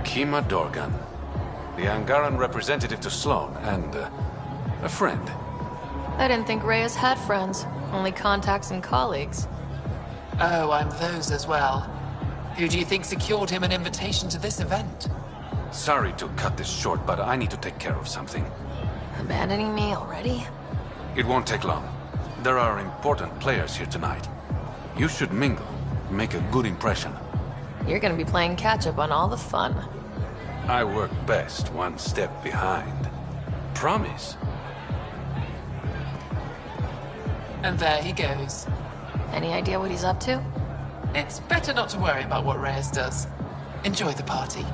Speaker 8: Kima Dorgan, the Angaran representative to Sloan, and a friend.
Speaker 3: I didn't think Reyes had friends, only contacts and colleagues.
Speaker 18: Oh, I'm those as well. Who do you think secured him an invitation to this event?
Speaker 8: Sorry to cut this short, but I need to take care of something.
Speaker 3: Abandoning me already?
Speaker 8: It won't take long. There are important players here tonight. You should mingle, make a good impression.
Speaker 3: You're gonna be playing catch-up on all the fun.
Speaker 8: I work best one step behind. Promise.
Speaker 18: And there he goes.
Speaker 3: Any idea what he's up to?
Speaker 18: It's better not to worry about what Reyes does. Enjoy the party.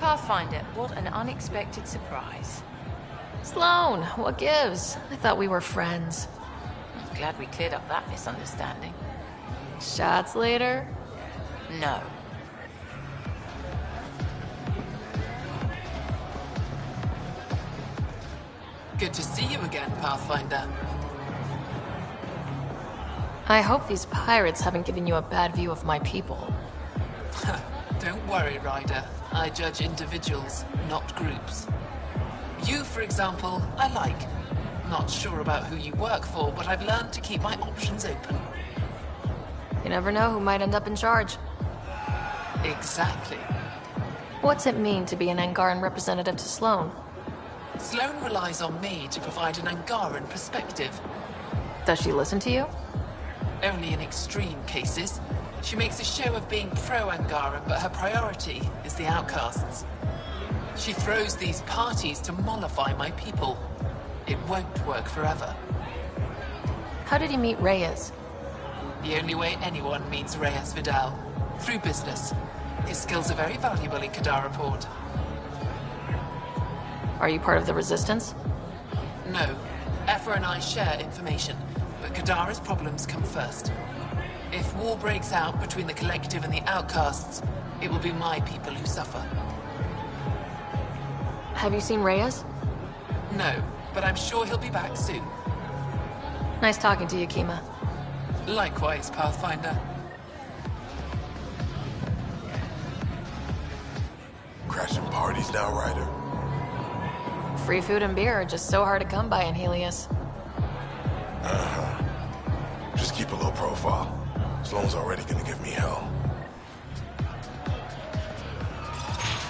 Speaker 6: Pathfinder, what an unexpected surprise.
Speaker 3: Sloan, what gives? I thought we were friends.
Speaker 6: I'm glad we cleared up that misunderstanding.
Speaker 3: Shots later?
Speaker 6: No.
Speaker 18: Good to see you again, Pathfinder.
Speaker 3: I hope these pirates haven't given you a bad view of my people.
Speaker 18: Don't worry, Ryder. I judge individuals, not groups. You, for example, I like. Not sure about who you work for, but I've learned to keep my options open.
Speaker 3: You never know who might end up in charge.
Speaker 18: Exactly.
Speaker 3: What's it mean to be an Angaran representative to Sloan?
Speaker 18: Sloan relies on me to provide an Angaran perspective.
Speaker 3: Does she listen to you?
Speaker 18: Only in extreme cases. She makes a show of being pro-Angaran, but her priority is the outcasts. She throws these parties to mollify my people. It won't work forever.
Speaker 3: How did you meet Reyes?
Speaker 18: The only way anyone meets Reyes Vidal. Through business. His skills are very valuable in Kadara Port.
Speaker 3: Are you part of the Resistance?
Speaker 18: No. Effa and I share information, but Kadara's problems come first. If war breaks out between the Collective and the Outcasts, it will be my people who suffer.
Speaker 3: Have you seen Reyes?
Speaker 18: No, but I'm sure he'll be back soon.
Speaker 3: Nice talking to you, Kima.
Speaker 18: Likewise, Pathfinder.
Speaker 19: Crashing parties now, Ryder?
Speaker 3: Free food and beer are just so hard to come by in Helios.
Speaker 19: Uh-huh. Just keep a low profile. Sloan's already gonna give me hell.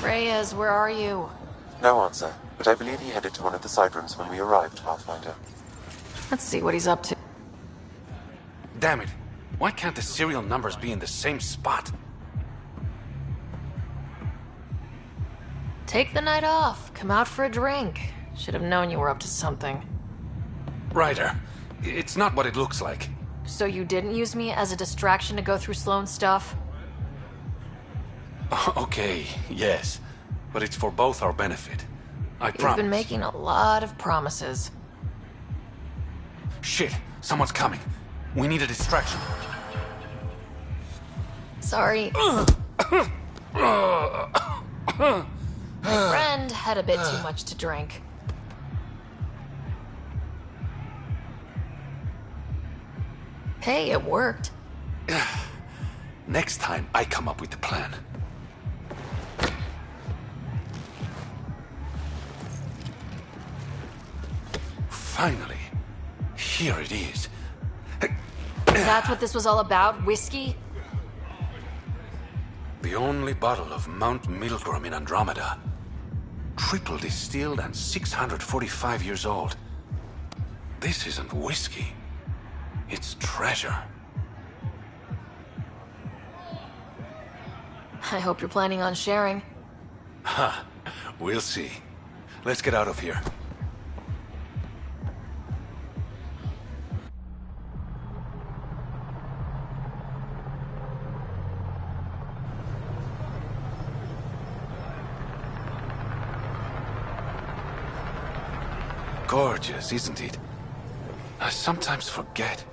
Speaker 3: Reyes, where are you?
Speaker 5: No answer, but I believe he headed to one of the side rooms when we arrived, Pathfinder.
Speaker 3: Let's see what he's up to.
Speaker 8: Damn it. Why can't the serial numbers be in the same spot?
Speaker 3: Take the night off. Come out for a drink. Should have known you were up to something.
Speaker 8: Ryder, it's not what it looks like.
Speaker 3: So you didn't use me as a distraction to go through Sloan's stuff?
Speaker 8: Okay, yes. But it's for both our benefit. I promise.
Speaker 3: You've been making a lot of promises.
Speaker 8: Shit, someone's coming. We need a distraction.
Speaker 3: Sorry. My friend had a bit too much to drink. Hey, it worked.
Speaker 8: Next time, I come up with the plan. Finally. Here it is.
Speaker 3: That's what this was all about? Whiskey?
Speaker 8: The only bottle of Mount Milgram in Andromeda. Triple distilled and 645 years old. This isn't whiskey. It's treasure.
Speaker 3: I hope you're planning on sharing.
Speaker 8: Ha, we'll see. Let's get out of here. Gorgeous, isn't it? I sometimes forget.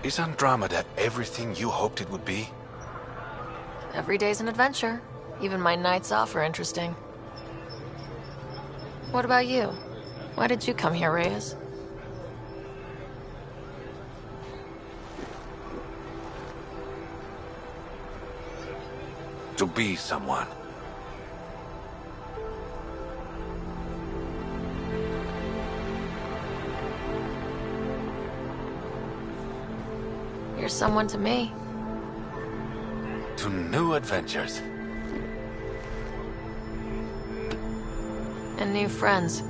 Speaker 8: Is Andromeda everything you hoped it would be?
Speaker 3: Every day's an adventure. Even my nights off are interesting. What about you? Why did you come here, Reyes?
Speaker 8: To be someone.
Speaker 3: You're someone to me.
Speaker 8: To new adventures.
Speaker 3: And new friends.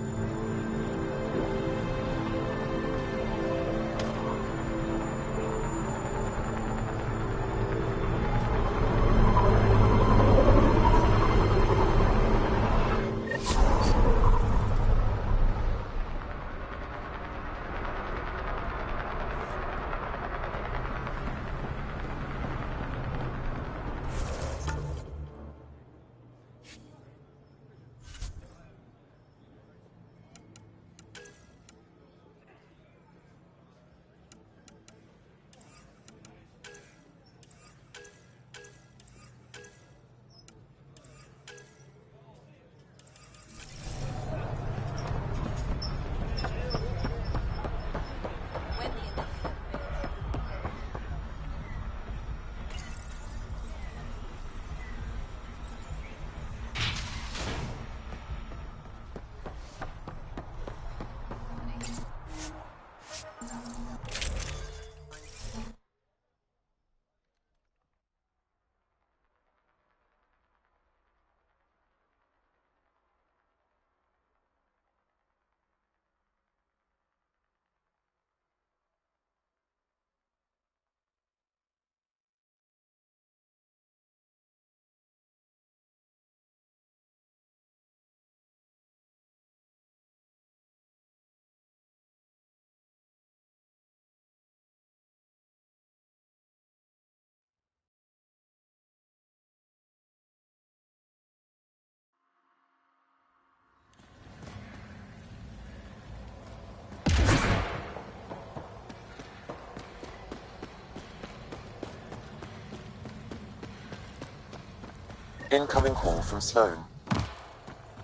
Speaker 5: Incoming call from Sloan.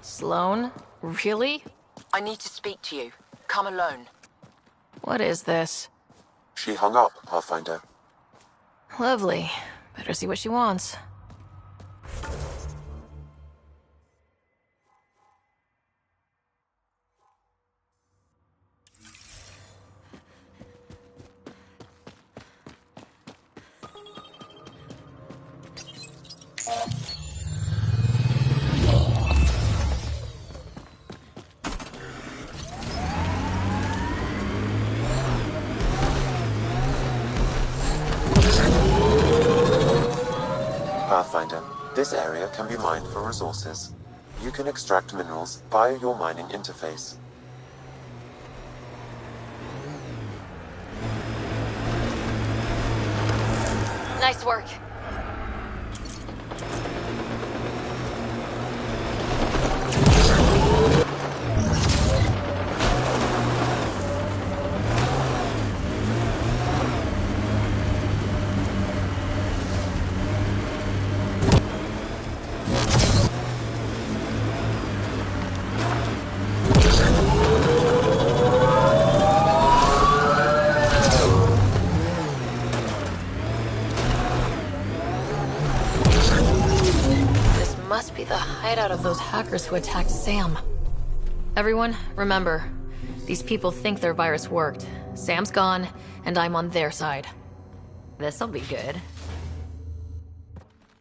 Speaker 3: Sloan? Really?
Speaker 6: I need to speak to you. Come alone.
Speaker 3: What is this?
Speaker 5: She hung up, Pathfinder.
Speaker 3: Lovely. Better see what she wants.
Speaker 5: Pathfinder, this area can be mined for resources. You can extract minerals via your mining interface.
Speaker 3: Nice work. Must be the hideout of those hackers who attacked Sam. Everyone, remember, these people think their virus worked. Sam's gone, and I'm on their side.
Speaker 15: This'll be good.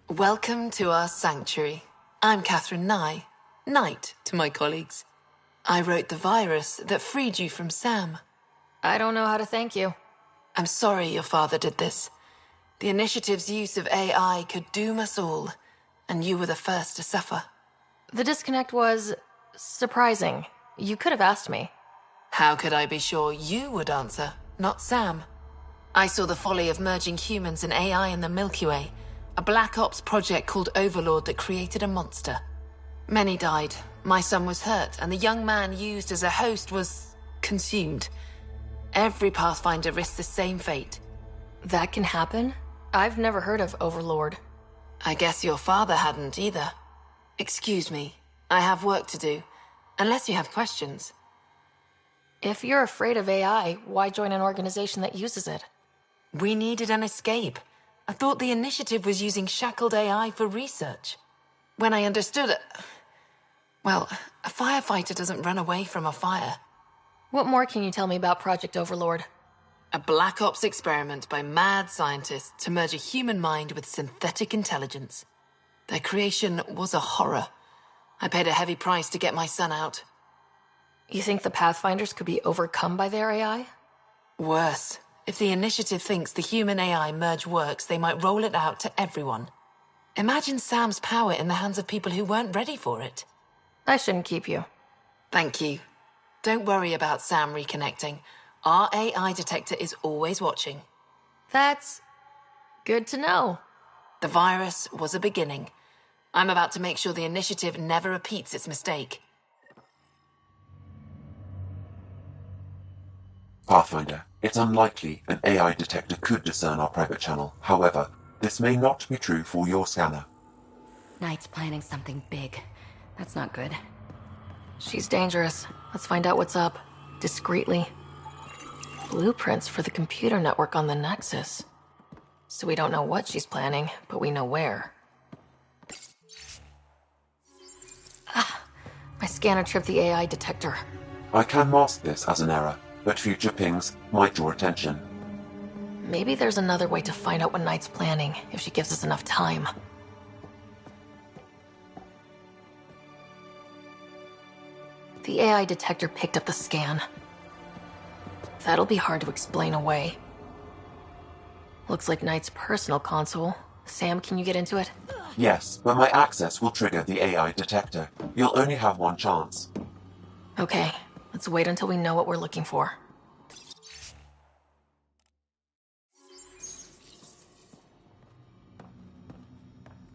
Speaker 18: Welcome to our sanctuary. I'm Catherine Nye, Knight to my colleagues. I wrote the virus that freed you from Sam.
Speaker 3: I don't know how to thank you.
Speaker 18: I'm sorry your father did this. The Initiative's use of AI could doom us all, and you were the first to suffer.
Speaker 3: The disconnect was surprising. You could have asked me.
Speaker 18: How could I be sure you would answer, not Sam? I saw the folly of merging humans and AI in the Milky Way, a Black Ops project called Overlord that created a monster. Many died, my son was hurt, and the young man used as a host was consumed. Every Pathfinder risks the same fate.
Speaker 3: That can happen? I've never heard of Overlord.
Speaker 18: I guess your father hadn't either. Excuse me, I have work to do. Unless you have questions.
Speaker 3: If you're afraid of AI, why join an organization that uses it?
Speaker 18: We needed an escape. I thought the initiative was using shackled AI for research. When I understood it... Well, a firefighter doesn't run away from a fire.
Speaker 3: What more can you tell me about Project Overlord?
Speaker 18: A Black Ops experiment by mad scientists to merge a human mind with synthetic intelligence. Their creation was a horror. I paid a heavy price to get my son out.
Speaker 3: You think the Pathfinders could be overcome by their AI?
Speaker 18: Worse. If the initiative thinks the human-AI merge works, they might roll it out to everyone. Imagine Sam's power in the hands of people who weren't ready for it.
Speaker 3: I shouldn't keep you.
Speaker 18: Thank you. Don't worry about Sam reconnecting. Our AI detector is always watching.
Speaker 3: That's good to know.
Speaker 18: The virus was a beginning. I'm about to make sure the initiative never repeats its mistake.
Speaker 5: Pathfinder, it's unlikely an AI detector could discern our private channel. However, this may not be true for your scanner.
Speaker 16: Knight's planning something big. That's not good.
Speaker 3: She's dangerous. Let's find out what's up. Discreetly. Blueprints for the computer network on the Nexus. So we don't know what she's planning, but we know where. My scanner tripped the AI detector.
Speaker 5: I can mask this as an error, but future pings might draw attention.
Speaker 3: Maybe there's another way to find out what Knight's planning, if she gives us enough time. The AI detector picked up the scan. That'll be hard to explain away. Looks like Knight's personal console. Sam, can you get into it?
Speaker 5: Yes, but my access will trigger the AI detector. You'll only have one chance.
Speaker 3: Okay, let's wait until we know what we're looking for.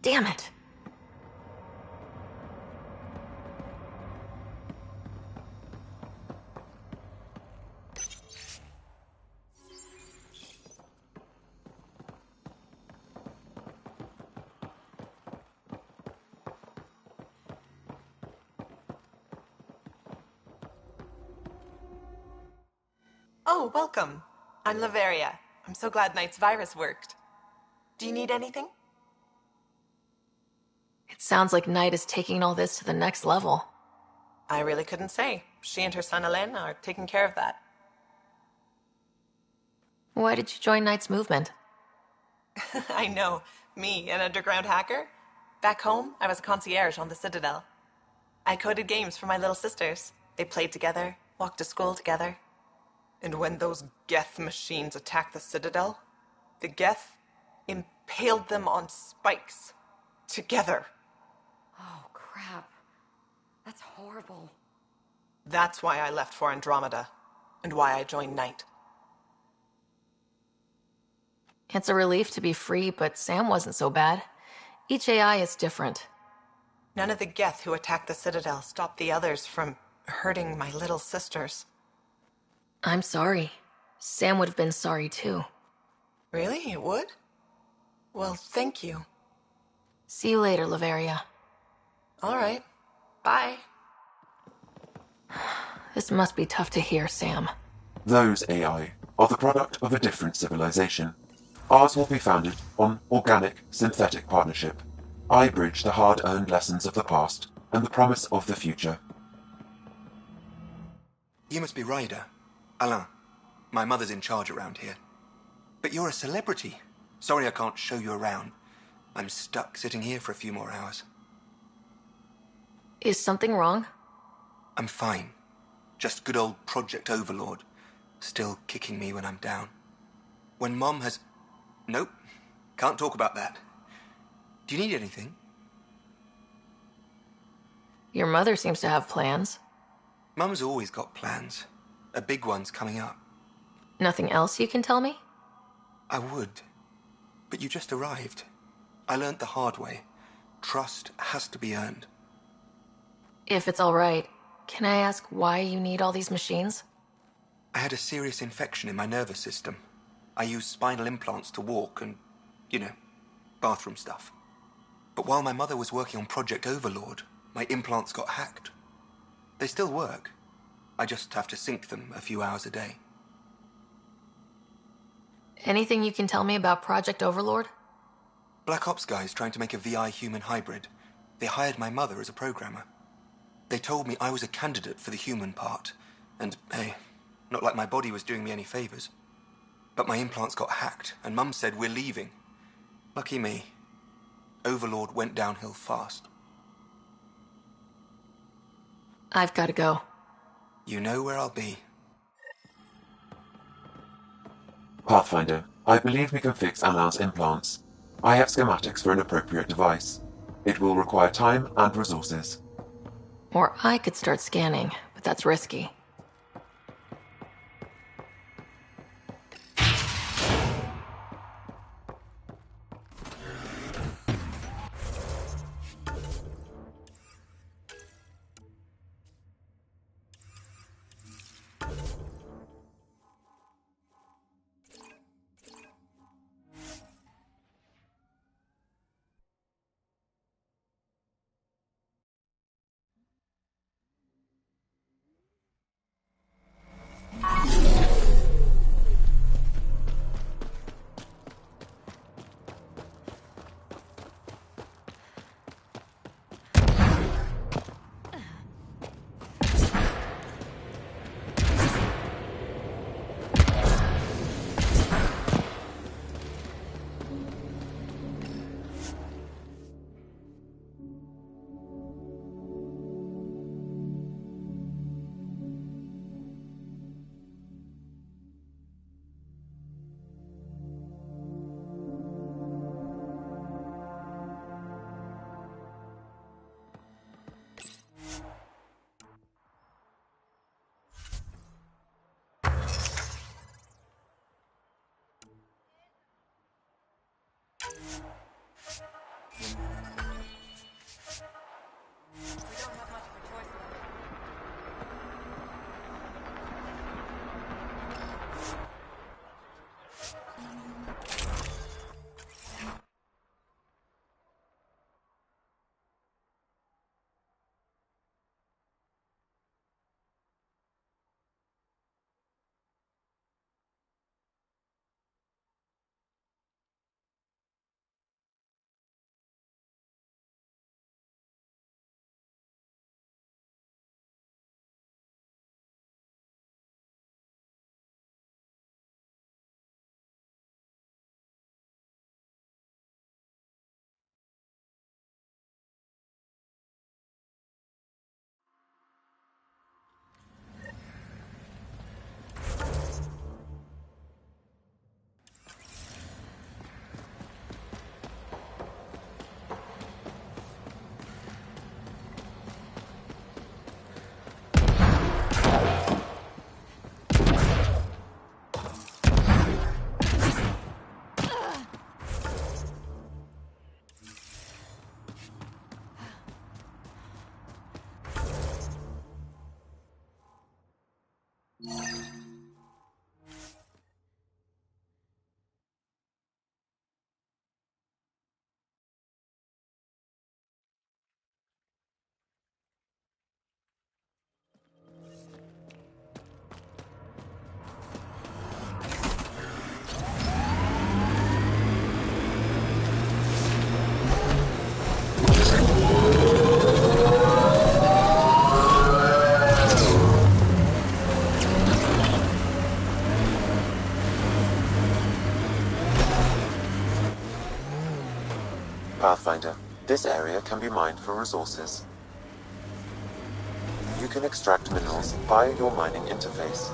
Speaker 3: Damn it!
Speaker 20: Oh, welcome. I'm Laveria. I'm so glad Knight's virus worked. Do you need anything?
Speaker 3: It sounds like Knight is taking all this to the next level.
Speaker 20: I really couldn't say. She and her son Alen are taking care of that.
Speaker 3: Why did you join Knight's movement?
Speaker 20: I know. Me, an underground hacker? Back home, I was a concierge on the Citadel. I coded games for my little sisters. They played together, walked to school together. And when those Geth machines attacked the Citadel, the Geth impaled them on spikes. Together.
Speaker 16: Oh, crap. That's horrible.
Speaker 20: That's why I left for Andromeda, and why I joined Knight.
Speaker 3: It's a relief to be free, but Sam wasn't so bad. Each AI is different.
Speaker 20: None of the Geth who attacked the Citadel stopped the others from hurting my little sisters.
Speaker 3: I'm sorry. Sam would have been sorry too.
Speaker 20: Really? It would? Well, thank you.
Speaker 3: See you later, Laveria.
Speaker 20: All right. Bye.
Speaker 3: This must be tough to hear, Sam.
Speaker 5: Those AI are the product of a different civilization. Ours will be founded on organic, synthetic partnership. I bridge the hard-earned lessons of the past and the promise of the future.
Speaker 21: You must be Ryder. Alain. My mother's in charge around here. But you're a celebrity. Sorry I can't show you around. I'm stuck sitting here for a few more hours.
Speaker 3: Is something wrong?
Speaker 21: I'm fine. Just good old Project Overlord. Still kicking me when I'm down. When Mom has... Nope. Can't talk about that. Do you need anything?
Speaker 3: Your mother seems to have plans.
Speaker 21: Mum's always got plans. A big one's coming up.
Speaker 3: Nothing else you can tell me?
Speaker 21: I would. But you just arrived. I learned the hard way. Trust has to be earned.
Speaker 3: If it's all right, can I ask why you need all these machines?
Speaker 21: I had a serious infection in my nervous system. I used spinal implants to walk and, bathroom stuff. But while my mother was working on Project Overlord, my implants got hacked. They still work. I just have to sync them a few hours a day.
Speaker 3: Anything you can tell me about Project Overlord?
Speaker 21: Black Ops guys trying to make a VI human hybrid. They hired my mother as a programmer. They told me I was a candidate for the human part. And, hey, not like my body was doing me any favors. But my implants got hacked, and Mum said we're leaving. Lucky me. Overlord went downhill fast.
Speaker 3: I've got to go.
Speaker 21: You know where I'll be.
Speaker 11: Pathfinder, I believe we can fix Alan's implants. I have schematics for an appropriate device. It will require time and resources.
Speaker 3: Or I could start scanning, but that's risky.
Speaker 5: Pathfinder, this area can be mined for resources. You can extract minerals via your mining interface.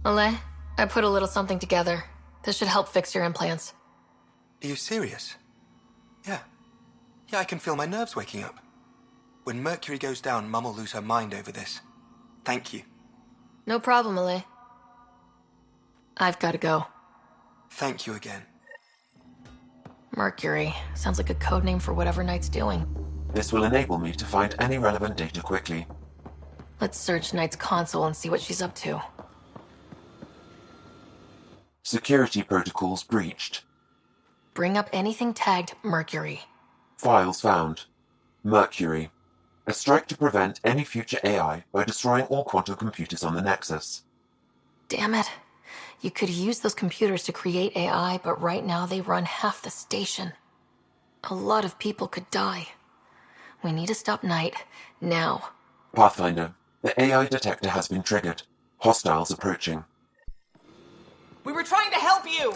Speaker 3: Malay, I put a little something together. This should help fix your implants.
Speaker 21: Are you serious? Yeah. Yeah, I can feel my nerves waking up. When Mercury goes down, Mum will lose her mind over this. Thank you.
Speaker 3: No problem, Malay. I've got to go.
Speaker 21: Thank you again.
Speaker 3: Mercury. Sounds like a code name for whatever Knight's doing.
Speaker 11: This will enable me to find any relevant data quickly.
Speaker 3: Let's search Knight's console and see what she's up to.
Speaker 11: Security protocols breached.
Speaker 3: Bring up anything tagged Mercury.
Speaker 11: Files found. Mercury. A strike to prevent any future AI by destroying all quantum computers on the Nexus.
Speaker 3: Damn it. You could use those computers to create AI, but right now they run half the station. A lot of people could die. We need to stop Knight, now.
Speaker 11: Pathfinder, the AI detector has been triggered. Hostiles approaching.
Speaker 20: We were trying to help you!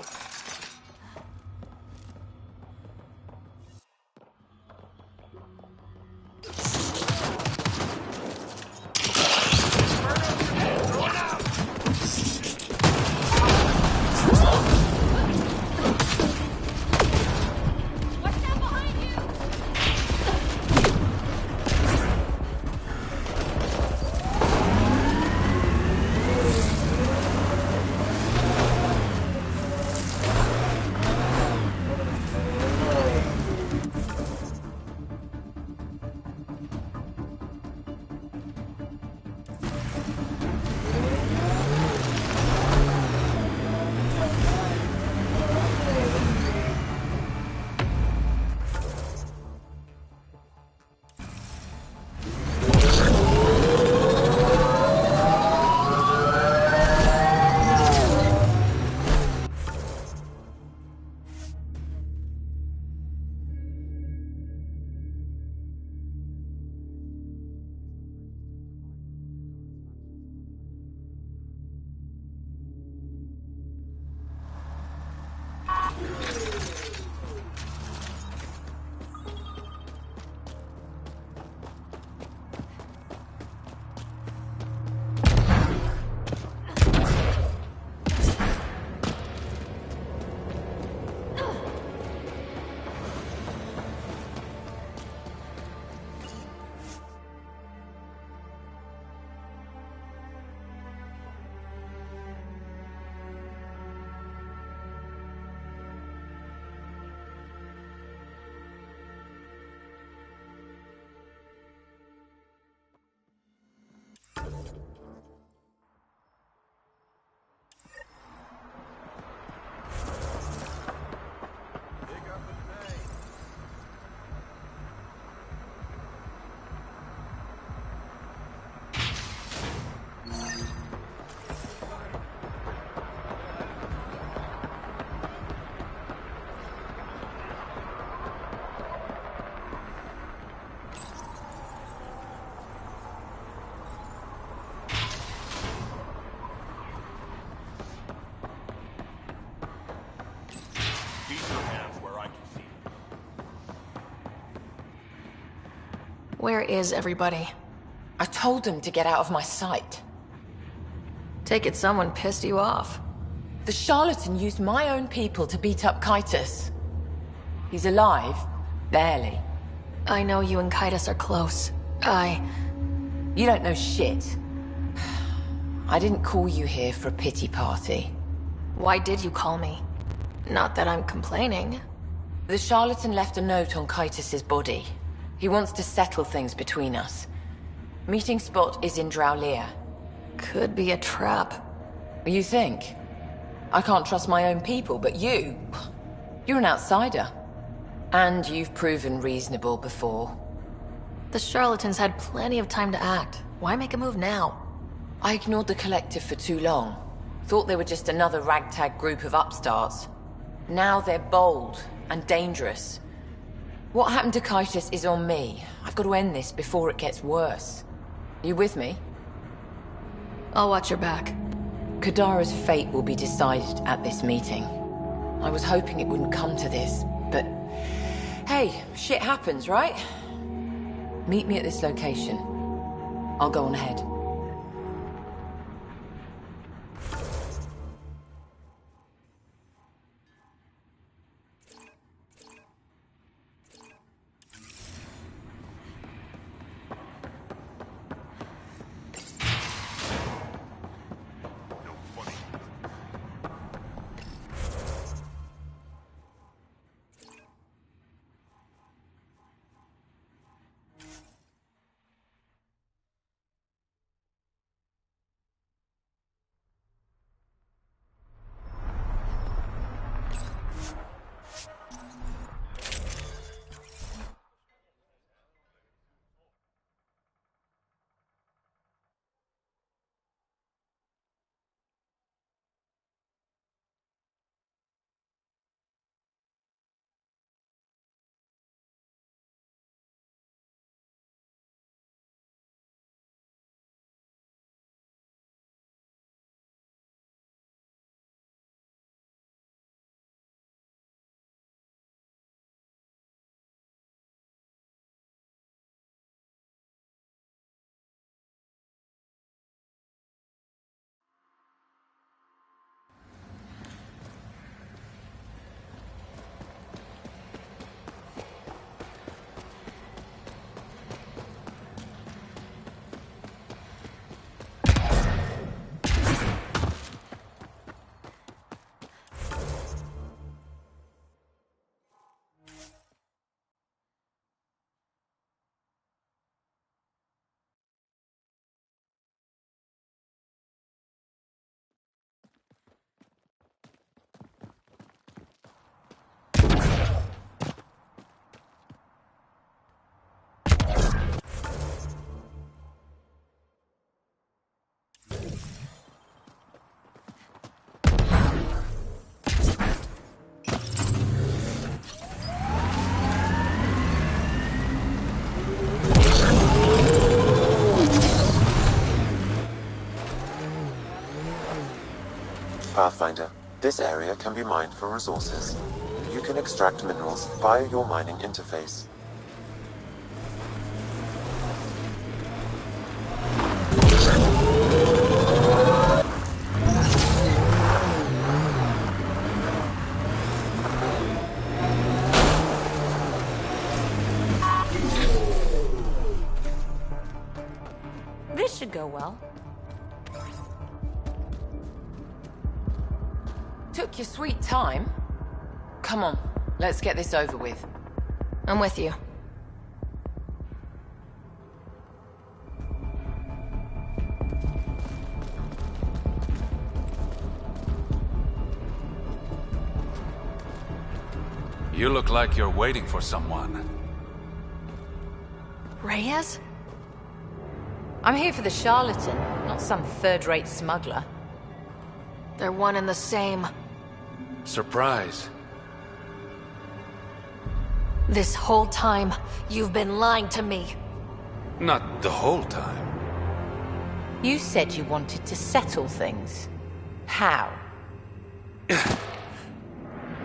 Speaker 3: Where is everybody?
Speaker 6: I told them to get out of my sight.
Speaker 3: Take it someone pissed you off.
Speaker 6: The Charlatan used my own people to beat up Kitus. He's alive, barely.
Speaker 3: I know you and Kitus are close.
Speaker 6: You don't know shit. I didn't call you here for a pity party.
Speaker 3: Why did you call me? Not that I'm complaining.
Speaker 6: The Charlatan left a note on Kitus's body. He wants to settle things between us. Meeting spot is in Drowlear.
Speaker 3: Could be a trap.
Speaker 6: You think? I can't trust my own people, but you're an outsider. And you've proven reasonable before.
Speaker 3: The Charlatans had plenty of time to act. Why make a move now?
Speaker 6: I ignored the Collective for too long. Thought they were just another ragtag group of upstarts. Now they're bold and dangerous. What happened to Kitus is on me. I've got to end this before it gets worse. You with me?
Speaker 3: I'll watch your back.
Speaker 6: Kadara's fate will be decided at this meeting. I was hoping it wouldn't come to this, but... Hey, shit happens, right? Meet me at this location. I'll go on ahead.
Speaker 5: Pathfinder, this area can be mined for resources. You can extract minerals via your mining interface.
Speaker 16: This should go well.
Speaker 6: Took your sweet time. Come on, let's get this over with.
Speaker 3: I'm with you.
Speaker 8: You look like you're waiting for someone.
Speaker 3: Reyes?
Speaker 15: I'm here for the Charlatan, not some third-rate smuggler.
Speaker 3: They're one and the same.
Speaker 8: Surprise.
Speaker 3: This whole time, you've been lying to me.
Speaker 8: Not the whole time.
Speaker 15: You said you wanted to settle things. How?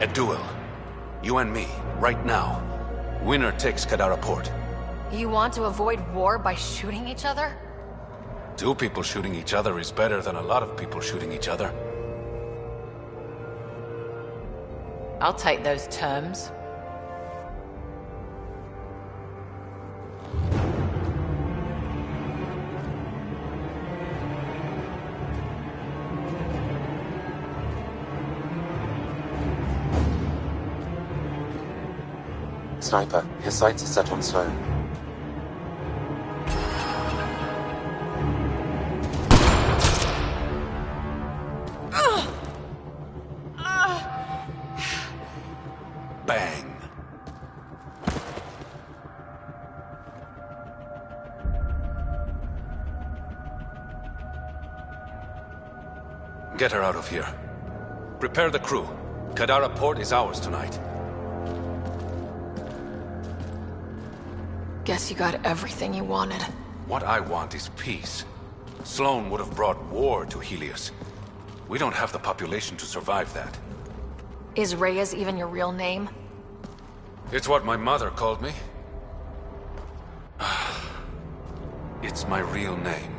Speaker 8: A duel. You and me, right now. Winner takes Kadara Port.
Speaker 3: You want to avoid war by shooting each other?
Speaker 8: 2 people shooting each other is better than a lot of people shooting each other.
Speaker 15: I'll take those terms.
Speaker 5: Sniper, his sights are set on Sloan.
Speaker 8: Bang. Get her out of here. Prepare the crew. Kadara Port is ours tonight.
Speaker 3: Guess you got everything you wanted.
Speaker 8: What I want is peace. Sloan would have brought war to Helios. We don't have the population to survive that.
Speaker 3: Is Reyes even your real name?
Speaker 8: It's what my mother called me. It's my real name.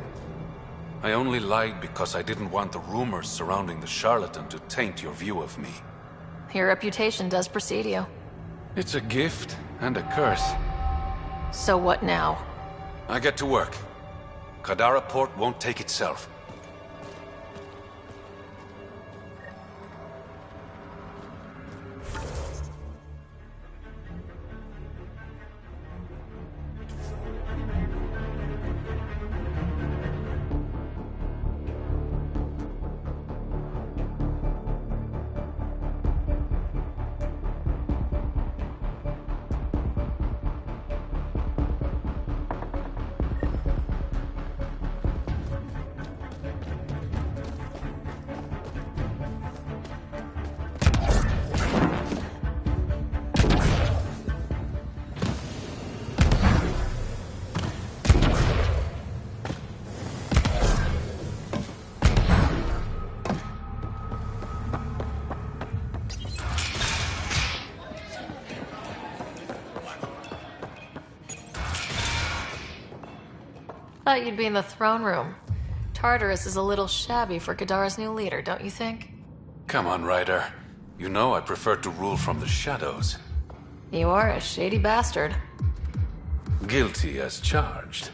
Speaker 8: I only lied because I didn't want the rumors surrounding the Charlatan to taint your view of me.
Speaker 3: Your reputation does precede you.
Speaker 8: It's a gift and a curse.
Speaker 3: So what now?
Speaker 8: I get to work. Kadara Port won't take itself.
Speaker 3: Thought you'd be in the throne room. Tartarus is a little shabby for Kadara's new leader, don't you think?
Speaker 8: Come on, Ryder. You know I prefer to rule from the shadows.
Speaker 3: You are a shady bastard.
Speaker 8: Guilty as charged.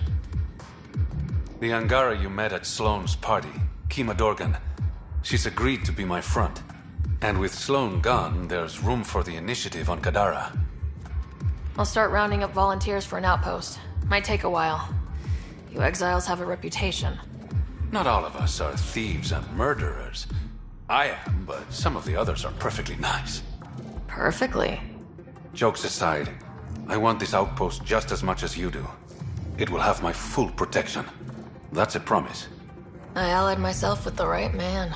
Speaker 8: The Angara you met at Sloane's party, Kima Dorgan, she's agreed to be my front. And with Sloane gone, there's room for the initiative on Kadara.
Speaker 3: I'll start rounding up volunteers for an outpost. Might take a while. You exiles have a reputation.
Speaker 8: Not all of us are thieves and murderers. I am, but some of the others are perfectly nice.
Speaker 3: Perfectly.
Speaker 8: Jokes aside, I want this outpost just as much as you do. It will have my full protection. That's a promise.
Speaker 3: I allied myself with the right man.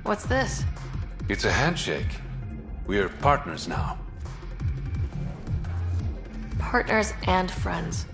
Speaker 3: What's this?
Speaker 8: It's a handshake. We're partners now.
Speaker 3: Partners and friends.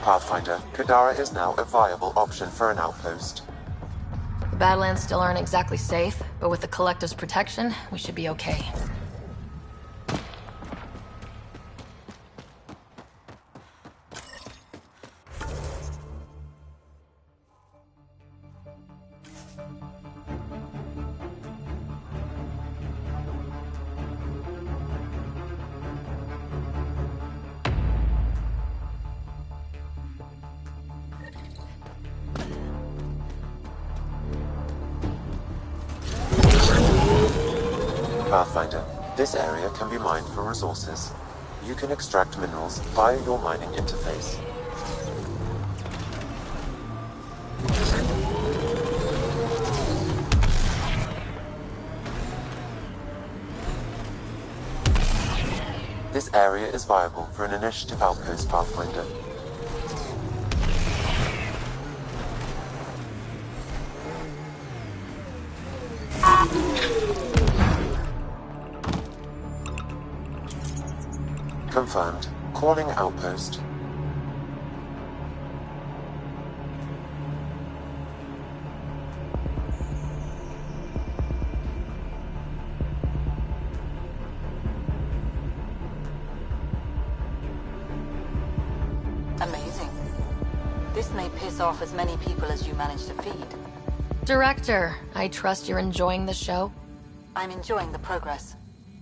Speaker 5: Pathfinder, Kadara is now a viable option for an outpost.
Speaker 3: The Badlands still aren't exactly safe, but with the Collective's protection, we should be okay.
Speaker 5: Pathfinder, this area can be mined for resources. You can extract minerals via your mining interface. This area is viable for an initiative outpost, Pathfinder. Confirmed. Calling outpost.
Speaker 7: Amazing. This may piss off as many people as you manage to feed.
Speaker 3: Director, I trust you're enjoying the show?
Speaker 7: I'm enjoying the progress.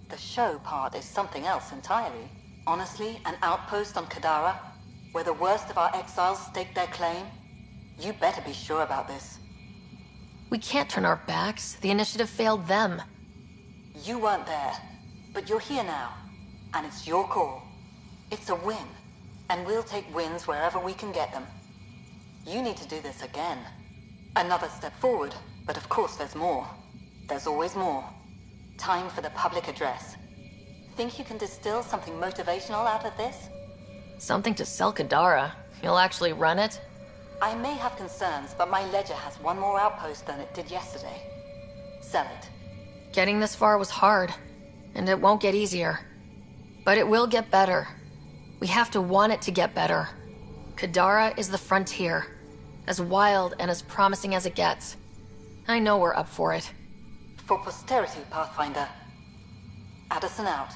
Speaker 7: The show part is something else entirely. Honestly, an outpost on Kadara, where the worst of our exiles stake their claim? You better be sure about this.
Speaker 3: We can't turn our backs. The initiative failed them.
Speaker 7: You weren't there, but you're here now, and it's your call. It's a win, and we'll take wins wherever we can get them. You need to do this again. Another step forward, but of course there's more. There's always more. Time for the public address. Think you can distill something motivational out of this?
Speaker 3: Something to sell Kadara. You'll actually run it?
Speaker 7: I may have concerns, but my ledger has one more outpost than it did yesterday. Sell it.
Speaker 3: Getting this far was hard, and it won't get easier. But it will get better. We have to want it to get better. Kadara is the frontier, as wild and as promising as it gets. I know we're up for it.
Speaker 7: For posterity, Pathfinder. Addison out.